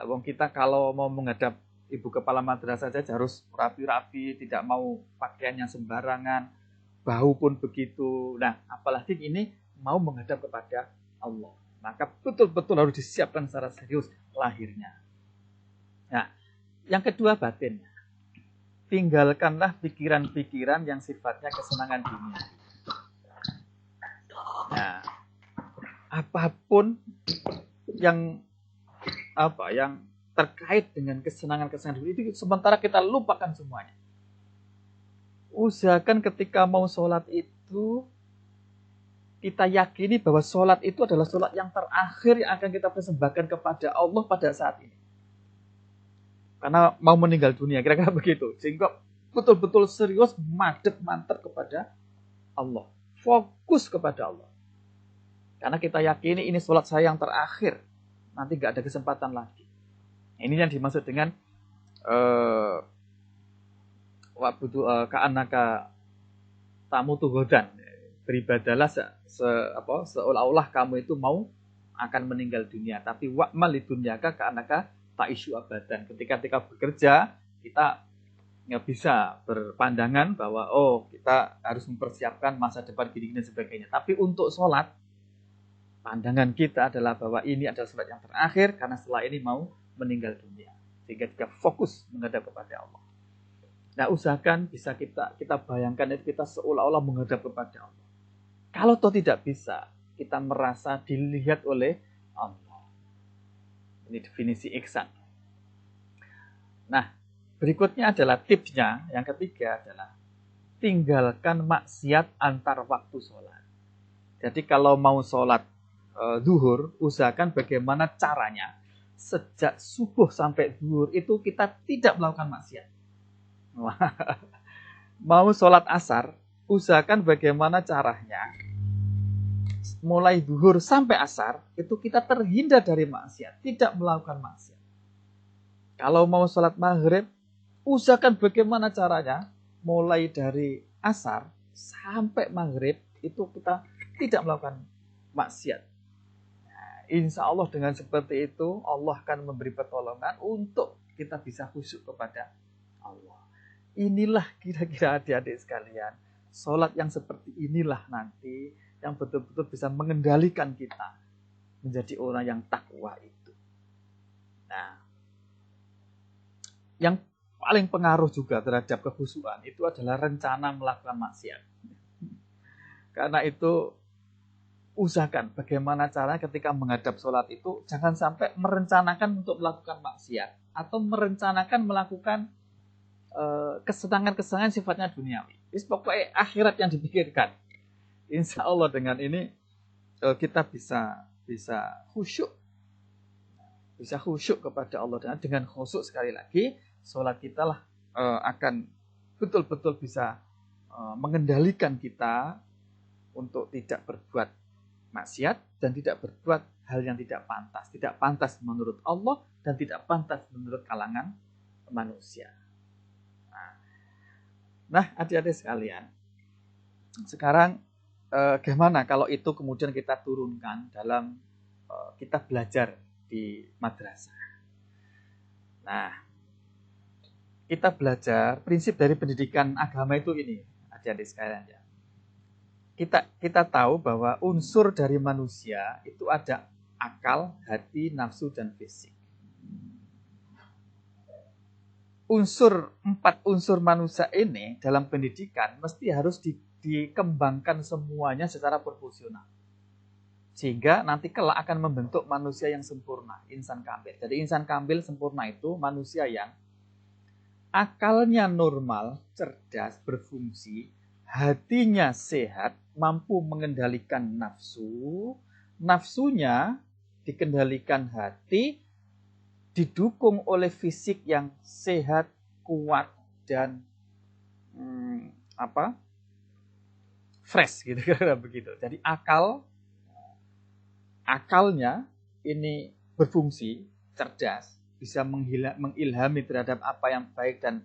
Wong kita kalau mau menghadap ibu kepala madrasah saja harus rapi-rapi, tidak mau pakaian yang sembarangan, bau pun begitu. Nah, apalagi ini mau menghadap kepada Allah. Maka betul-betul harus disiapkan secara serius lahirnya. Nah, yang kedua batin. Tinggalkanlah pikiran-pikiran yang sifatnya kesenangan dunia. Nah, apapun yang terkait dengan kesenangan-kesenangan dunia itu sementara kita lupakan semuanya. Usahakan ketika mau sholat itu kita yakini bahwa sholat itu adalah sholat yang terakhir yang akan kita persembahkan kepada Allah pada saat ini. Karena mau meninggal dunia, kira-kira begitu. Sehingga betul-betul serius, mantap kepada Allah. Fokus kepada Allah. Karena kita yakini ini sholat saya yang terakhir. Nanti gak ada kesempatan lagi. Ini yang dimaksud dengan ka'annaka tamutu ghadan. Beribadalah seolah-olah kamu itu mau akan meninggal dunia. Tapi wa'mal lidunyaka ka'annaka ta'isyu abadan. Ketika bekerja, kita nggak bisa berpandangan bahwa kita harus mempersiapkan masa depan gini dan sebagainya. Tapi untuk sholat, pandangan kita adalah bahwa ini adalah sholat yang terakhir karena setelah ini mau meninggal dunia. Sehingga kita fokus menghadap kepada Allah. Nah, usahakan bisa kita bayangkan itu kita seolah-olah menghadap kepada Allah. Kalau toh tidak bisa, kita merasa dilihat oleh Allah. Ini definisi ihsan. Nah, berikutnya adalah tipsnya. Yang ketiga adalah tinggalkan maksiat antar waktu sholat. Jadi kalau mau sholat zuhur, usahakan bagaimana caranya sejak subuh sampai zuhur itu kita tidak melakukan maksiat. Mau sholat asar, usahakan bagaimana caranya mulai zuhur sampai asar itu kita terhindar dari maksiat, tidak melakukan maksiat. Kalau mau sholat maghrib, usahakan bagaimana caranya mulai dari asar sampai maghrib itu kita tidak melakukan maksiat. Nah, insya Allah dengan seperti itu Allah akan memberi pertolongan untuk kita bisa khusyuk kepada Allah. Inilah kira-kira adik-adik sekalian, sholat yang seperti inilah nanti yang betul-betul bisa mengendalikan kita menjadi orang yang takwa itu. Nah, yang paling pengaruh juga terhadap kekhusyuan itu adalah rencana melakukan maksiat. Karena itu usahakan bagaimana cara ketika menghadap sholat itu jangan sampai merencanakan untuk melakukan maksiat atau merencanakan melakukan kesenangan-kesenangan sifatnya duniawi. Pokoknya akhirat yang dipikirkan. Insya Allah dengan ini kita bisa khusyuk. Bisa khusyuk kepada Allah. Dan dengan khusyuk sekali lagi, sholat kita lah akan betul-betul bisa mengendalikan kita untuk tidak berbuat maksiat dan tidak berbuat hal yang tidak pantas. Tidak pantas menurut Allah dan tidak pantas menurut kalangan manusia. Nah, adik-adik sekalian, sekarang bagaimana kalau itu kemudian kita turunkan dalam kita belajar di madrasah. Nah, kita belajar prinsip dari pendidikan agama itu ini, adik-adik sekalian ya. Kita tahu bahwa unsur dari manusia itu ada akal, hati, nafsu, dan fisik. Empat unsur manusia ini dalam pendidikan mesti harus dikembangkan semuanya secara proporsional. Sehingga nanti kelak akan membentuk manusia yang sempurna, insan kamil. Jadi insan kamil sempurna itu manusia yang akalnya normal, cerdas, berfungsi, hatinya sehat, mampu mengendalikan nafsu, nafsunya dikendalikan hati, didukung oleh fisik yang sehat, kuat, dan fresh gitu kira-kira begitu. Jadi akalnya ini berfungsi, cerdas, bisa mengilhami terhadap apa yang baik dan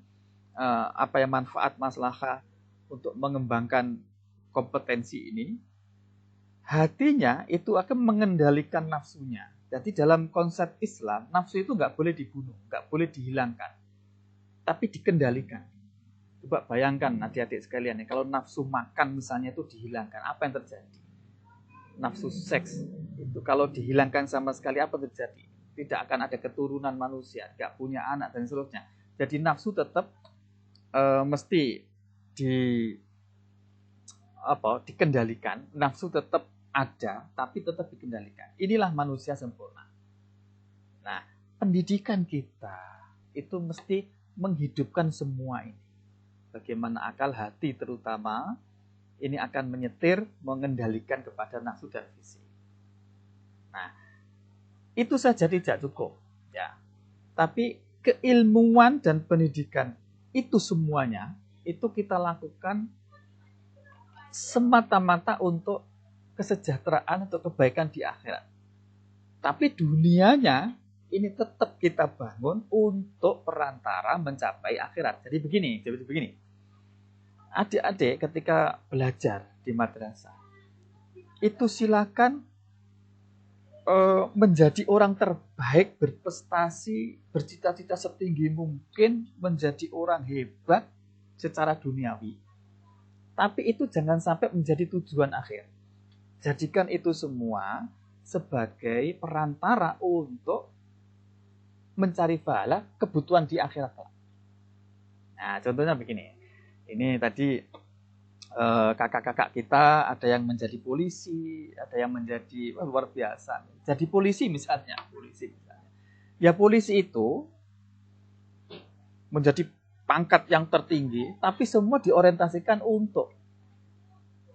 apa yang manfaat maslahah untuk mengembangkan kompetensi ini. Hatinya itu akan mengendalikan nafsunya. Jadi dalam konsep Islam, nafsu itu nggak boleh dibunuh, nggak boleh dihilangkan, tapi dikendalikan. Coba bayangkan adik-adik sekalian ya, kalau nafsu makan misalnya itu dihilangkan, apa yang terjadi? Nafsu seks itu kalau dihilangkan sama sekali, apa terjadi? Tidak akan ada keturunan manusia, nggak punya anak dan seterusnya. Jadi nafsu tetap mesti dikendalikan, nafsu tetap ada, tapi tetap dikendalikan. Inilah manusia sempurna. Nah, pendidikan kita itu mesti menghidupkan semua ini. Bagaimana akal, hati terutama, ini akan menyetir, mengendalikan kepada nafsu dan fisik. Nah, itu saja tidak cukup. Ya. Tapi keilmuan dan pendidikan itu semuanya, itu kita lakukan semata-mata untuk kesejahteraan atau kebaikan di akhirat. Tapi dunianya ini tetap kita bangun untuk perantara mencapai akhirat. Jadi begini. Adik-adik ketika belajar di madrasah, itu silakan menjadi orang terbaik, berprestasi, bercita-cita setinggi mungkin, menjadi orang hebat secara duniawi. Tapi itu jangan sampai menjadi tujuan akhir. Jadikan itu semua sebagai perantara untuk mencari pahala kebutuhan di akhirat. Nah, contohnya begini. Ini tadi kakak-kakak kita ada yang menjadi polisi, ada yang menjadi luar biasa. Jadi polisi misalnya. Ya polisi itu menjadi pangkat yang tertinggi, tapi semua diorientasikan untuk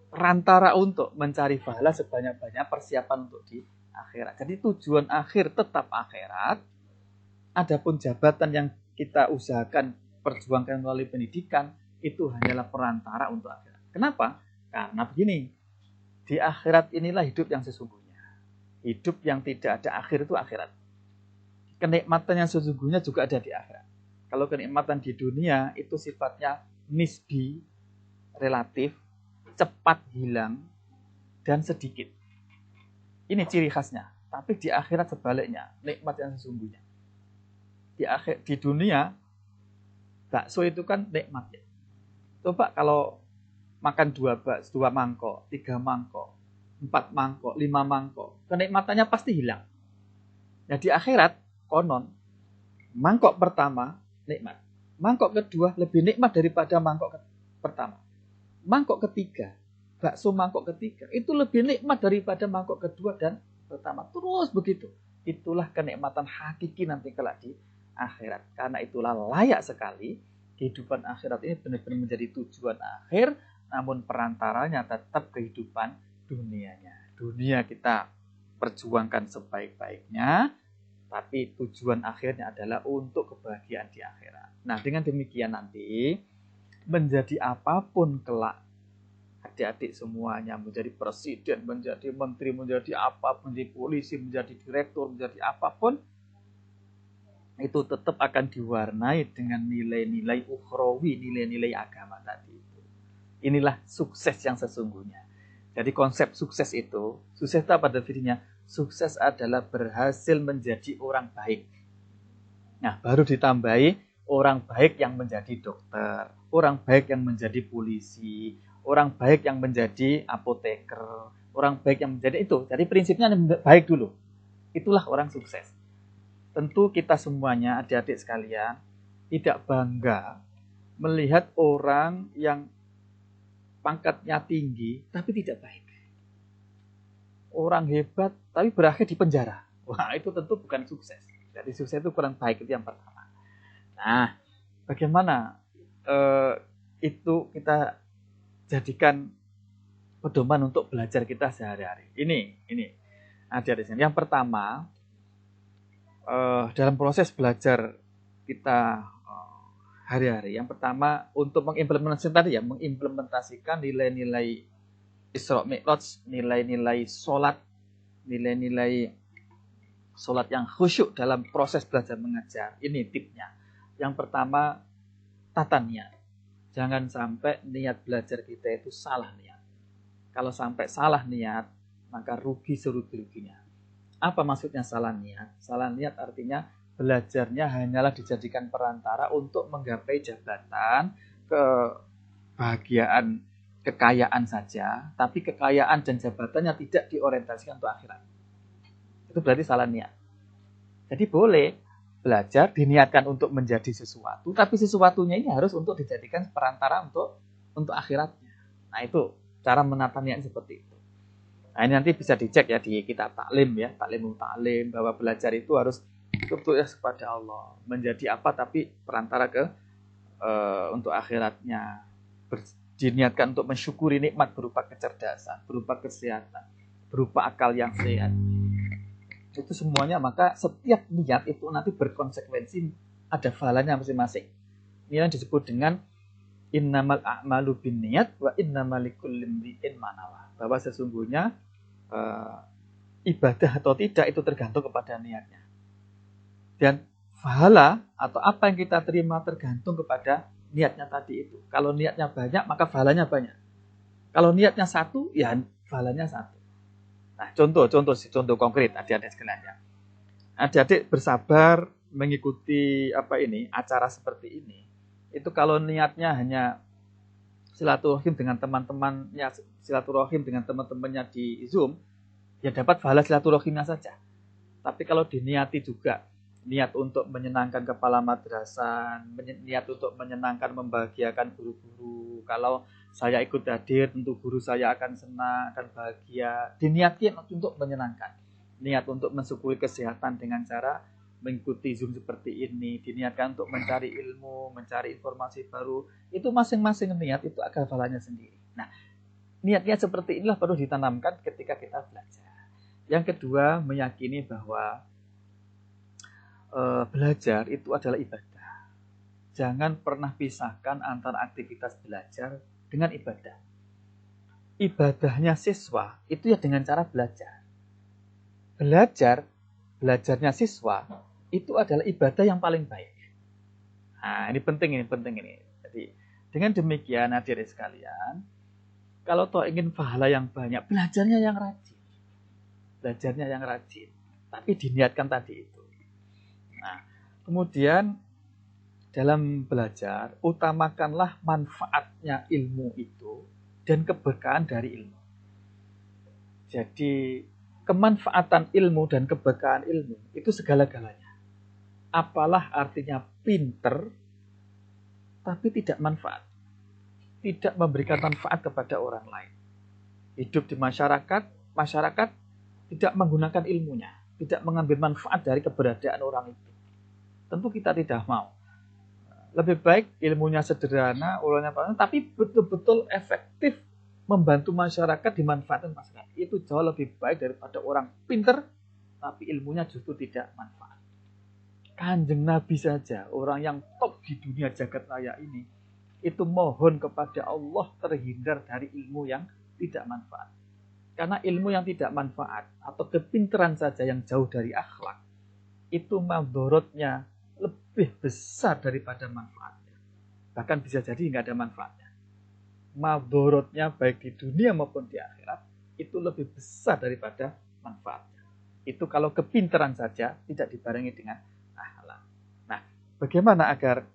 perantara untuk mencari pahala sebanyak-banyak, persiapan untuk di akhirat. Jadi tujuan akhir tetap akhirat. Adapun jabatan yang kita usahakan perjuangkan melalui pendidikan itu hanyalah perantara untuk akhirat. Kenapa? Karena begini, di akhirat inilah hidup yang sesungguhnya. Hidup yang tidak ada akhir itu akhirat. Kenikmatan yang sesungguhnya juga ada di akhirat. Kalau kenikmatan di dunia itu sifatnya nisbi, relatif, cepat hilang, dan sedikit. Ini ciri khasnya. Tapi di akhirat sebaliknya, nikmat yang sesungguhnya. Di dunia, bakso itu kan nikmat ya. Coba kalau makan 2 mangkok, 3 mangkok, 4 mangkok, 5 mangkok, kenikmatannya pasti hilang. Nah di akhirat, konon, mangkok pertama nikmat. Mangkok kedua lebih nikmat daripada mangkok pertama. Mangkok ketiga, bakso mangkok ketiga, itu lebih nikmat daripada mangkok kedua dan pertama. Terus begitu. Itulah kenikmatan hakiki nanti kelak di akhirat. Karena itulah layak sekali kehidupan akhirat ini benar-benar menjadi tujuan akhir, namun perantaranya tetap kehidupan dunianya. Dunia kita perjuangkan sebaik-baiknya, tapi tujuan akhirnya adalah untuk kebahagiaan di akhirat. Nah, dengan demikian nanti, menjadi apapun kelak, adik-adik semuanya, menjadi presiden, menjadi menteri, menjadi apa, menjadi polisi, menjadi direktur, menjadi apapun, itu tetap akan diwarnai dengan nilai-nilai ukhrawi, nilai-nilai agama tadi itu. Inilah sukses yang sesungguhnya. Jadi konsep sukses itu apa definisinya? Sukses adalah berhasil menjadi orang baik. Nah, baru ditambahi orang baik yang menjadi dokter, orang baik yang menjadi polisi, orang baik yang menjadi apoteker, orang baik yang menjadi itu. Jadi prinsipnya baik dulu. Itulah orang sukses. Tentu kita semuanya, adik-adik sekalian, tidak bangga melihat orang yang pangkatnya tinggi, tapi tidak baik. orang hebat tapi berakhir di penjara. Wah, itu tentu bukan sukses. Jadi sukses itu kurang baik, itu yang pertama. Nah, bagaimana itu kita jadikan pedoman untuk belajar kita sehari-hari. Ini ada di sini. Yang pertama, dalam proses belajar kita hari-hari, yang pertama untuk mengimplementasikan nilai-nilai Isra Mi'raj, nilai-nilai sholat, nilai-nilai sholat yang khusyuk dalam proses belajar mengajar. Ini tipsnya. Yang pertama, tata niat. Jangan sampai niat belajar kita itu salah niat. Kalau sampai salah niat, maka rugi serugi-ruginya. Apa maksudnya salah niat? Salah niat artinya belajarnya hanyalah dijadikan perantara untuk menggapai jabatan, kebahagiaan, kekayaan saja, tapi kekayaan dan jabatannya tidak diorientasikan untuk akhirat. Itu berarti salah niat. Jadi boleh belajar diniatkan untuk menjadi sesuatu, tapi sesuatunya ini harus untuk dijadikan perantara untuk akhiratnya. Nah, itu cara menata niat seperti itu. Nah, ini nanti bisa dicek ya di kitab taklim ya, taklim bahwa belajar itu harus betul kepada Allah, menjadi apa tapi perantara untuk akhiratnya. Diniatkan untuk mensyukuri nikmat berupa kecerdasan, berupa kesehatan, berupa akal yang sehat. Itu semuanya, maka setiap niat itu nanti berkonsekuensi, ada pahalanya masing-masing. Ini yang disebut dengan innamal a'malu binniyat wa innamal likulli imri'in ma nawa. Bahwa sesungguhnya ibadah atau tidak itu tergantung kepada niatnya. Dan pahala atau apa yang kita terima tergantung kepada niatnya tadi itu. Kalau niatnya banyak, maka pahalanya banyak. Kalau niatnya satu, ya pahalanya satu. Nah, contoh konkret adik-adik sekalian ya. Adik-adik bersabar mengikuti acara seperti ini. Itu kalau niatnya hanya silaturahim dengan teman-temannya, silaturahim dengan teman-temannya di Zoom, ya dapat pahala silaturahimnya saja. Tapi kalau diniati juga niat untuk menyenangkan kepala madrasah, niat untuk menyenangkan, membahagiakan guru-guru. Kalau saya ikut hadir, tentu guru saya akan senang, akan bahagia. Diniatkan untuk menyenangkan. Niat untuk mensyukuri kesehatan dengan cara mengikuti Zoom seperti ini. Diniatkan untuk mencari ilmu, mencari informasi baru. Itu masing-masing niat, itu agar pahalanya sendiri. Nah, niat-niat seperti inilah perlu ditanamkan ketika kita belajar. Yang kedua, meyakini bahwa belajar itu adalah ibadah. Jangan pernah pisahkan antara aktivitas belajar dengan ibadah. Ibadahnya siswa itu ya dengan cara belajar. Belajarnya siswa itu adalah ibadah yang paling baik. Nah, ini penting ini. Jadi, dengan demikian hadirin sekalian, kalau toh ingin pahala yang banyak, belajarnya yang rajin. Tapi diniatkan tadi itu. Nah, kemudian dalam belajar, utamakanlah manfaatnya ilmu itu dan keberkahan dari ilmu. Jadi, kemanfaatan ilmu dan keberkahan ilmu itu segala-galanya. Apalah artinya pinter, tapi tidak manfaat. Tidak memberikan manfaat kepada orang lain. Hidup di masyarakat tidak menggunakan ilmunya. Tidak mengambil manfaat dari keberadaan orang itu. Tentu kita tidak mau. Lebih baik ilmunya sederhana, ulangnya tapi betul-betul efektif membantu masyarakat, dimanfaatkan masyarakat. Itu jauh lebih baik daripada orang pinter, tapi ilmunya justru tidak manfaat. Kanjeng Nabi saja, orang yang top di dunia jagat raya ini, itu mohon kepada Allah terhindar dari ilmu yang tidak manfaat. Karena ilmu yang tidak manfaat atau kepinteran saja yang jauh dari akhlak, itu madorotnya lebih besar daripada manfaatnya. Bahkan bisa jadi nggak ada manfaatnya. Madorotnya baik di dunia maupun di akhirat itu lebih besar daripada manfaatnya. Itu kalau kepintaran saja tidak dibarengi dengan akhlak. Nah, bagaimana agar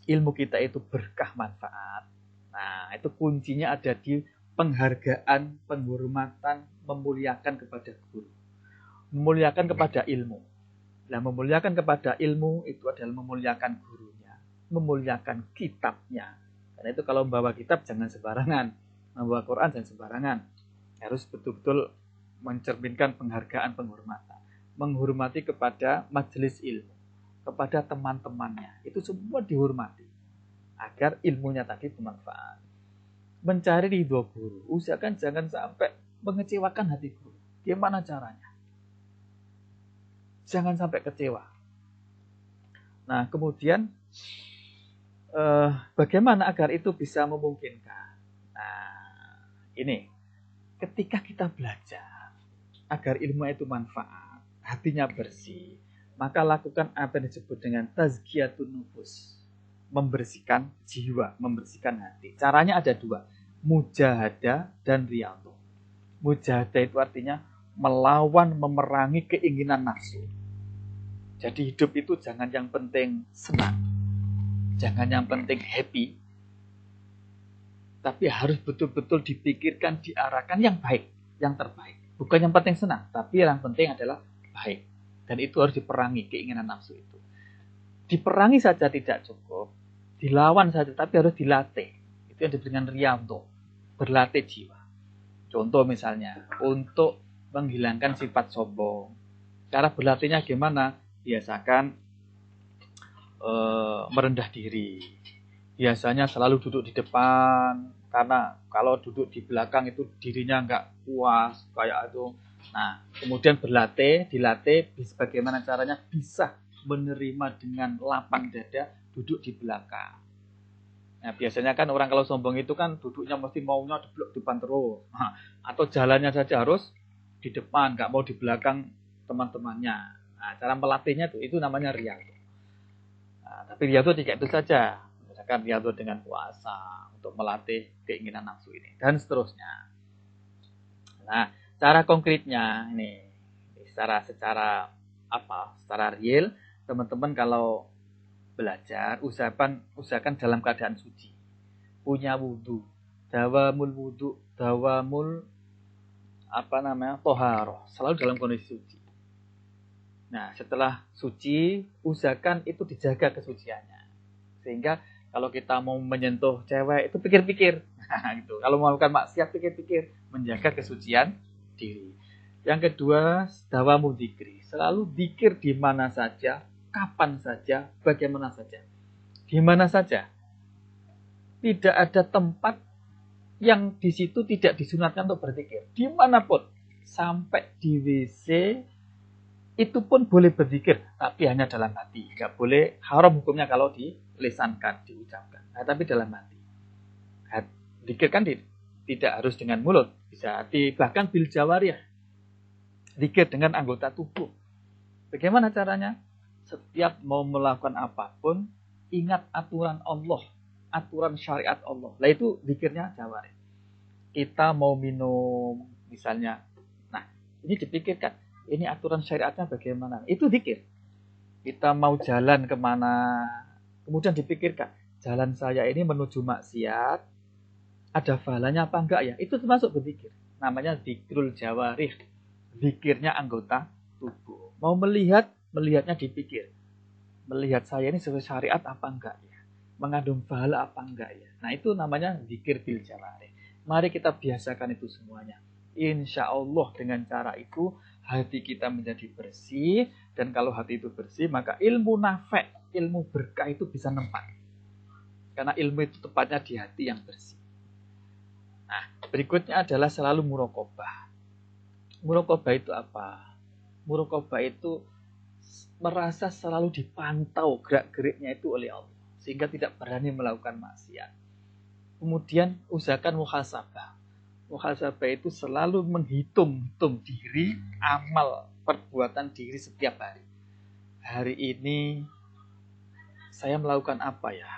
ilmu kita itu berkah manfaat? Nah, itu kuncinya ada di penghargaan, penghormatan, memuliakan kepada guru. Memuliakan kepada ilmu. Nah, memuliakan kepada ilmu itu adalah memuliakan gurunya, memuliakan kitabnya. Karena itu kalau membawa kitab jangan sembarangan, membawa Quran jangan sembarangan. Harus betul-betul mencerminkan penghargaan, penghormatan. Menghormati kepada majelis ilmu, kepada teman-temannya. Itu semua dihormati agar ilmunya tadi bermanfaat. Mencari ridho guru, usahakan jangan sampai mengecewakan hati guru. Gimana caranya? Jangan sampai kecewa. Nah, kemudian bagaimana agar itu bisa memungkinkan? Nah, ini ketika kita belajar agar ilmu itu manfaat, hatinya bersih, maka lakukan apa yang disebut dengan tazkiyatun nufus, membersihkan jiwa, membersihkan hati. Caranya ada dua, mujahadah dan riyadhah. Mujahadah itu artinya melawan, memerangi keinginan nafsu. Jadi hidup itu jangan yang penting senang, jangan yang penting happy, tapi harus betul-betul dipikirkan, diarahkan yang baik, yang terbaik. Bukan yang penting senang, tapi yang penting adalah baik. Dan itu harus diperangi keinginan nafsu itu. Diperangi saja tidak cukup, dilawan saja, tapi harus dilatih. Itu yang diberikan riyadhah, berlatih jiwa. Contoh misalnya, untuk menghilangkan sifat sombong. Cara berlatihnya gimana? Biasakan merendah diri. Biasanya selalu duduk di depan, karena kalau duduk di belakang itu dirinya nggak puas kayak itu. Nah, kemudian dilatih bagaimana caranya bisa menerima dengan lapang dada duduk di belakang. Nah, biasanya kan orang kalau sombong itu kan duduknya mesti maunya di depan terus. Nah, atau jalannya saja harus di depan, nggak mau di belakang teman-temannya. Nah, cara melatihnya itu namanya riyadhah. Nah, tapi riyadhah tidak itu saja. Misalkan riyadhah dengan puasa untuk melatih keinginan nafsu ini dan seterusnya. Nah, cara konkretnya ini secara real, teman-teman kalau belajar usahakan dalam keadaan suci. Punya wudu, dawamul toharoh, selalu dalam kondisi suci. Nah, setelah suci, usahakan itu dijaga kesuciannya. Sehingga kalau kita mau menyentuh cewek, itu pikir-pikir. Nah, gitu. Kalau mau melakukan maksiat, pikir-pikir. Menjaga kesucian diri. Yang kedua, dawamul dzikri. Selalu dzikir di mana saja, kapan saja, bagaimana saja. Di mana saja. Tidak ada tempat yang di situ tidak disunatkan untuk berzikir. Dimanapun. Sampai di WC, itu pun boleh berzikir, tapi hanya dalam hati. Nggak boleh, haram hukumnya kalau dilisankan, diucapkan. Nah, tapi dalam hati. Zikir kan tidak harus dengan mulut. Bisa hati, bahkan bil jawariyah. Zikir dengan anggota tubuh. Bagaimana caranya? Setiap mau melakukan apapun, ingat aturan Allah, aturan syariat Allah. Nah, itu zikirnya jawariyah. Kita mau minum, misalnya. Nah, ini dipikirkan. Ini aturan syariatnya bagaimana? Itu zikir. Kita mau jalan kemana? Kemudian dipikirkan. Jalan saya ini menuju maksiat. Ada pahalanya apa enggak ya? Itu termasuk berzikir. Namanya zikrul jawarih. Zikirnya anggota tubuh. Mau melihatnya dipikir. Melihat saya ini sesuai syariat apa enggak ya? Mengandung pahala apa enggak ya? Nah, itu namanya zikir bil jawarih. Mari kita biasakan itu semuanya. Insya Allah dengan cara itu hati kita menjadi bersih, dan kalau hati itu bersih maka ilmu nafi', ilmu berkah itu bisa nempat. Karena ilmu itu tepatnya di hati yang bersih. Nah, berikutnya adalah selalu muraqabah. Muraqabah itu apa? Muraqabah itu merasa selalu dipantau gerak-geriknya itu oleh Allah, sehingga tidak berani melakukan maksiat. Kemudian usahakan muhasabah. Muhasabah itu selalu menghitung diri, amal, perbuatan diri setiap hari. Hari ini saya melakukan apa ya?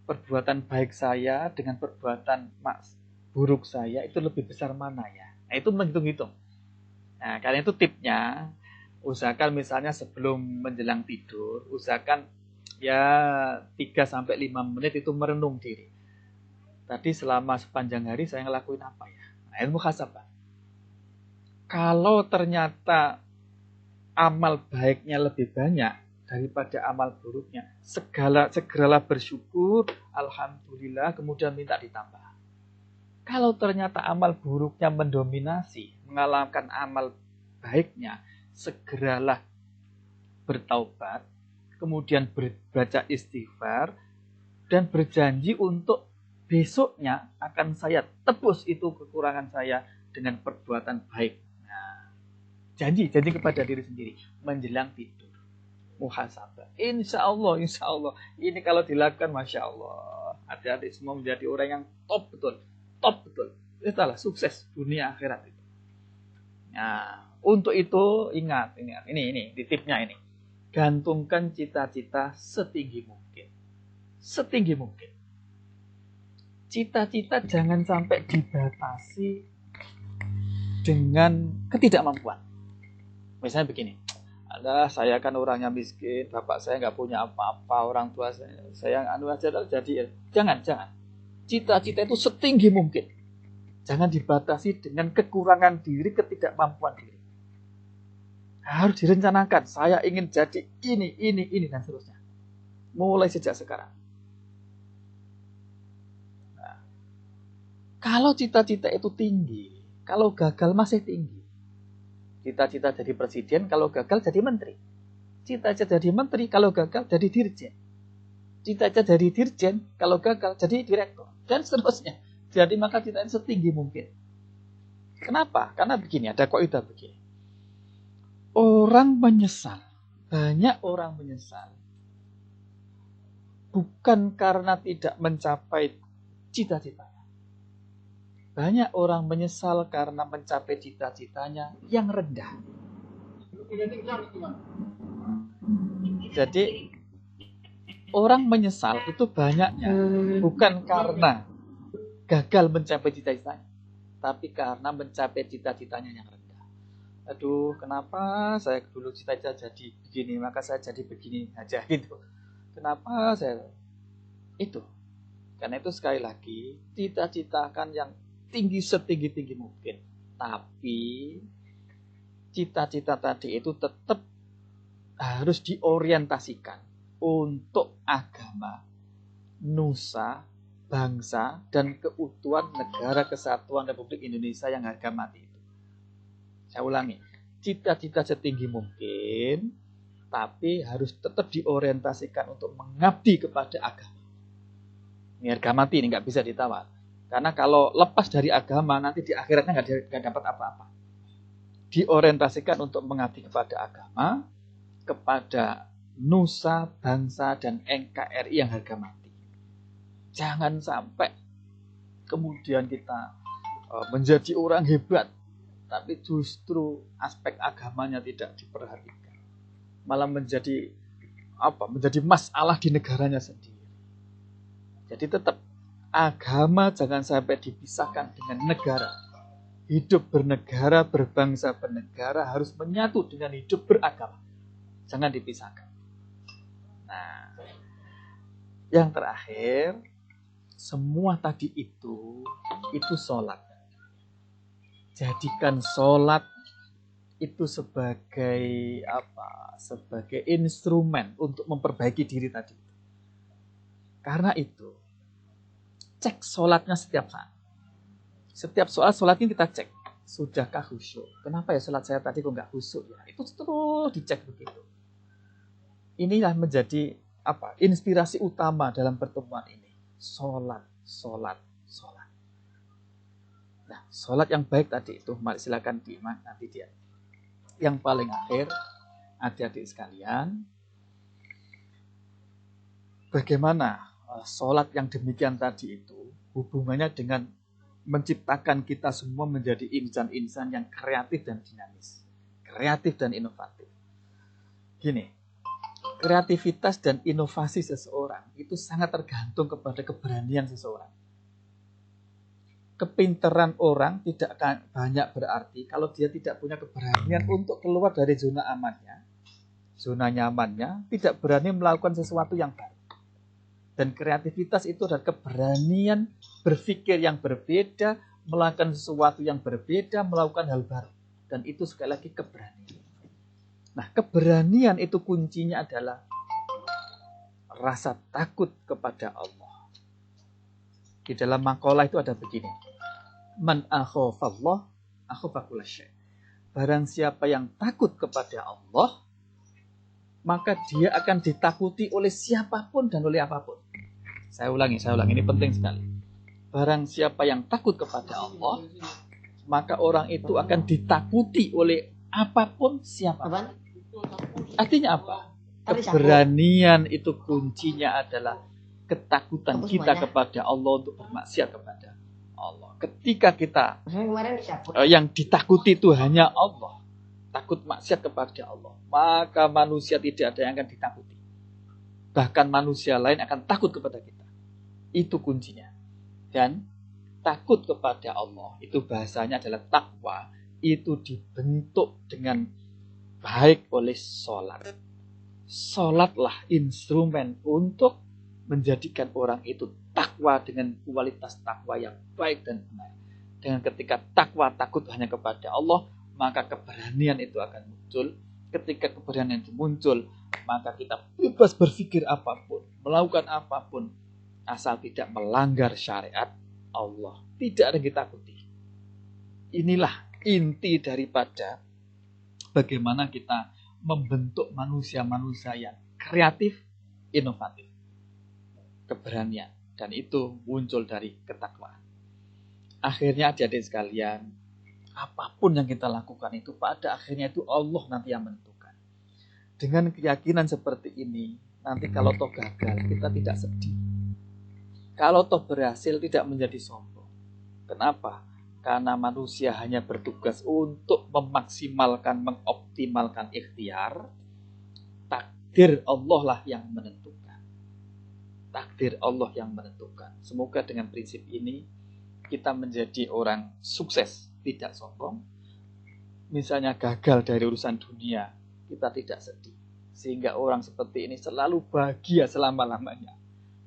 Perbuatan baik saya dengan perbuatan buruk saya itu lebih besar mana ya? Nah, itu menghitung-hitung. Nah, karena itu tipnya, usahakan misalnya sebelum menjelang tidur, usahakan ya 3-5 menit itu merenung diri. Tadi selama sepanjang hari saya ngelakuin apa ya? Nah, ilmu muhasabah. Kalau ternyata amal baiknya lebih banyak daripada amal buruknya, segeralah bersyukur, alhamdulillah, kemudian minta ditambah. Kalau ternyata amal buruknya mendominasi, mengalahkan amal baiknya, segeralah bertaubat, kemudian berbaca istighfar, dan berjanji untuk besoknya akan saya tebus itu kekurangan saya dengan perbuatan baik. Nah, janji kepada diri sendiri menjelang tidur. Muhasabah. Insya Allah. Ini kalau dilakukan, Masya Allah. Adik-adik semua menjadi orang yang top betul. Itulah sukses dunia akhirat itu. Nah, untuk itu ingat. Ini tipnya ini. Gantungkan cita-cita setinggi mungkin. Cita-cita jangan sampai dibatasi dengan ketidakmampuan. Misalnya begini, saya kan orangnya miskin, bapak saya nggak punya apa-apa, orang tua saya aja jadi. Jangan. Cita-cita itu setinggi mungkin. Jangan dibatasi dengan kekurangan diri, ketidakmampuan diri. Harus direncanakan. Saya ingin jadi ini dan seterusnya. Mulai sejak sekarang. Nah, kalau cita-cita itu tinggi, kalau gagal masih tinggi. Cita-cita jadi presiden, kalau gagal jadi menteri. Cita-cita jadi menteri, kalau gagal jadi dirjen. Cita-cita jadi dirjen, kalau gagal jadi direktur. Dan seterusnya. Jadi maka cita-cita setinggi mungkin. Kenapa? Karena begini, ada kaidah begini. Banyak orang menyesal. Bukan karena tidak mencapai cita-citanya. Banyak orang menyesal karena mencapai cita-citanya yang rendah. Jadi orang menyesal itu banyaknya bukan karena gagal mencapai cita-citanya, tapi karena mencapai cita-citanya yang rendah. Aduh, kenapa saya dulu cita-cita jadi begini, maka saya jadi begini aja gitu. Kenapa saya itu? Karena itu sekali lagi cita-citakan yang tinggi setinggi-tinggi mungkin. Tapi cita-cita tadi itu tetap harus diorientasikan untuk agama, nusa, bangsa, dan keutuhan negara kesatuan Republik Indonesia yang harga mati itu. Saya ulangi, cita-cita setinggi mungkin, tapi harus tetap diorientasikan untuk mengabdi kepada agama. Ini harga mati, ini nggak bisa ditawar. Karena kalau lepas dari agama, nanti di akhiratnya nggak dapat apa-apa. Diorientasikan untuk mengabdi kepada agama, kepada nusa, bangsa, dan NKRI yang harga mati. Jangan sampai kemudian kita menjadi orang hebat, tapi justru aspek agamanya tidak diperhatikan. Malah menjadi masalah di negaranya sendiri. Jadi tetap agama jangan sampai dipisahkan dengan negara. Hidup bernegara, berbangsa, bernegara harus menyatu dengan hidup beragama. Jangan dipisahkan. Nah, yang terakhir, semua tadi itu sholat. Jadikan sholat itu sebagai sebagai instrumen untuk memperbaiki diri tadi. Karena itu, cek sholatnya setiap saat. Setiap sholat ini kita cek. Sudahkah khusyuk? Kenapa ya sholat saya tadi kok nggak khusyuk ya? Itu terus dicek begitu. Inilah menjadi inspirasi utama dalam pertemuan ini. Sholat. Nah, sholat yang baik tadi itu, mari silakan diimak nanti dia. Yang paling akhir, adik-adik sekalian, bagaimana sholat yang demikian tadi itu hubungannya dengan menciptakan kita semua menjadi insan-insan yang kreatif dan dinamis, kreatif dan inovatif. Gini, kreativitas dan inovasi seseorang itu sangat tergantung kepada keberanian seseorang. Kepintaran orang tidak akan banyak berarti kalau dia tidak punya keberanian untuk keluar dari zona amannya, zona nyamannya, tidak berani melakukan sesuatu yang baru. Dan kreativitas itu adalah keberanian berpikir yang berbeda, melakukan sesuatu yang berbeda, melakukan hal baru. Dan itu sekali lagi keberanian. Nah, keberanian itu kuncinya adalah rasa takut kepada Allah. Di dalam makalah itu ada begini. Man akhafallah akhafa kulla syai'. Barang siapa yang takut kepada Allah, maka dia akan ditakuti oleh siapapun dan oleh apapun. Saya ulangi, ini penting sekali. Barang siapa yang takut kepada Allah, maka orang itu akan ditakuti oleh apapun, siapapun. Artinya apa? Keberanian itu kuncinya adalah ketakutan kita kepada Allah untuk bermaksiat kepada Allah. Ketika kita yang ditakuti itu hanya Allah, takut maksiat kepada Allah, maka manusia tidak ada yang akan ditakuti. Bahkan manusia lain akan takut kepada kita. Itu kuncinya. Dan takut kepada Allah itu bahasanya adalah takwa. Itu dibentuk dengan baik oleh sholat. Sholatlah instrumen untuk menjadikan orang itu takwa dengan kualitas takwa yang baik dan benar. Dengan ketika takwa takut hanya kepada Allah, maka keberanian itu akan muncul. Ketika keberanian itu muncul, maka kita bebas berpikir apapun, melakukan apapun, asal tidak melanggar syariat Allah. Tidak ada yang ditakuti. Inilah inti daripada bagaimana kita membentuk manusia-manusia yang kreatif, inovatif. Keberanian. Dan itu muncul dari ketakwaan. Akhirnya adik-adik sekalian, apapun yang kita lakukan itu pada akhirnya itu Allah nanti yang menentukan. Dengan keyakinan seperti ini, nanti kalau toh gagal, kita tidak sedih. Kalau toh berhasil, tidak menjadi sombong. Kenapa? Karena manusia hanya bertugas untuk memaksimalkan, mengoptimalkan ikhtiar. Takdir Allah lah yang menentukan. Takdir Allah yang menentukan. Semoga dengan prinsip ini kita menjadi orang sukses, tidak sombong. Misalnya gagal dari urusan dunia, kita tidak sedih. Sehingga orang seperti ini selalu bahagia selama-lamanya.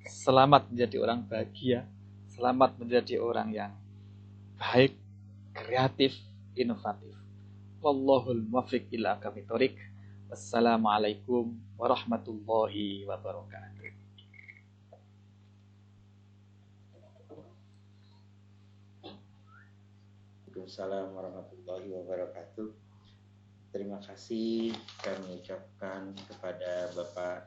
Selamat menjadi orang bahagia, selamat menjadi orang yang baik, kreatif, inovatif. Wallahul muwaffiq ila aqwamit thoriq. Wassalamualaikum warahmatullahi wabarakatuh. Waalaikumsalam warahmatullahi wabarakatuh. Terima kasih kami ucapkan kepada Bapak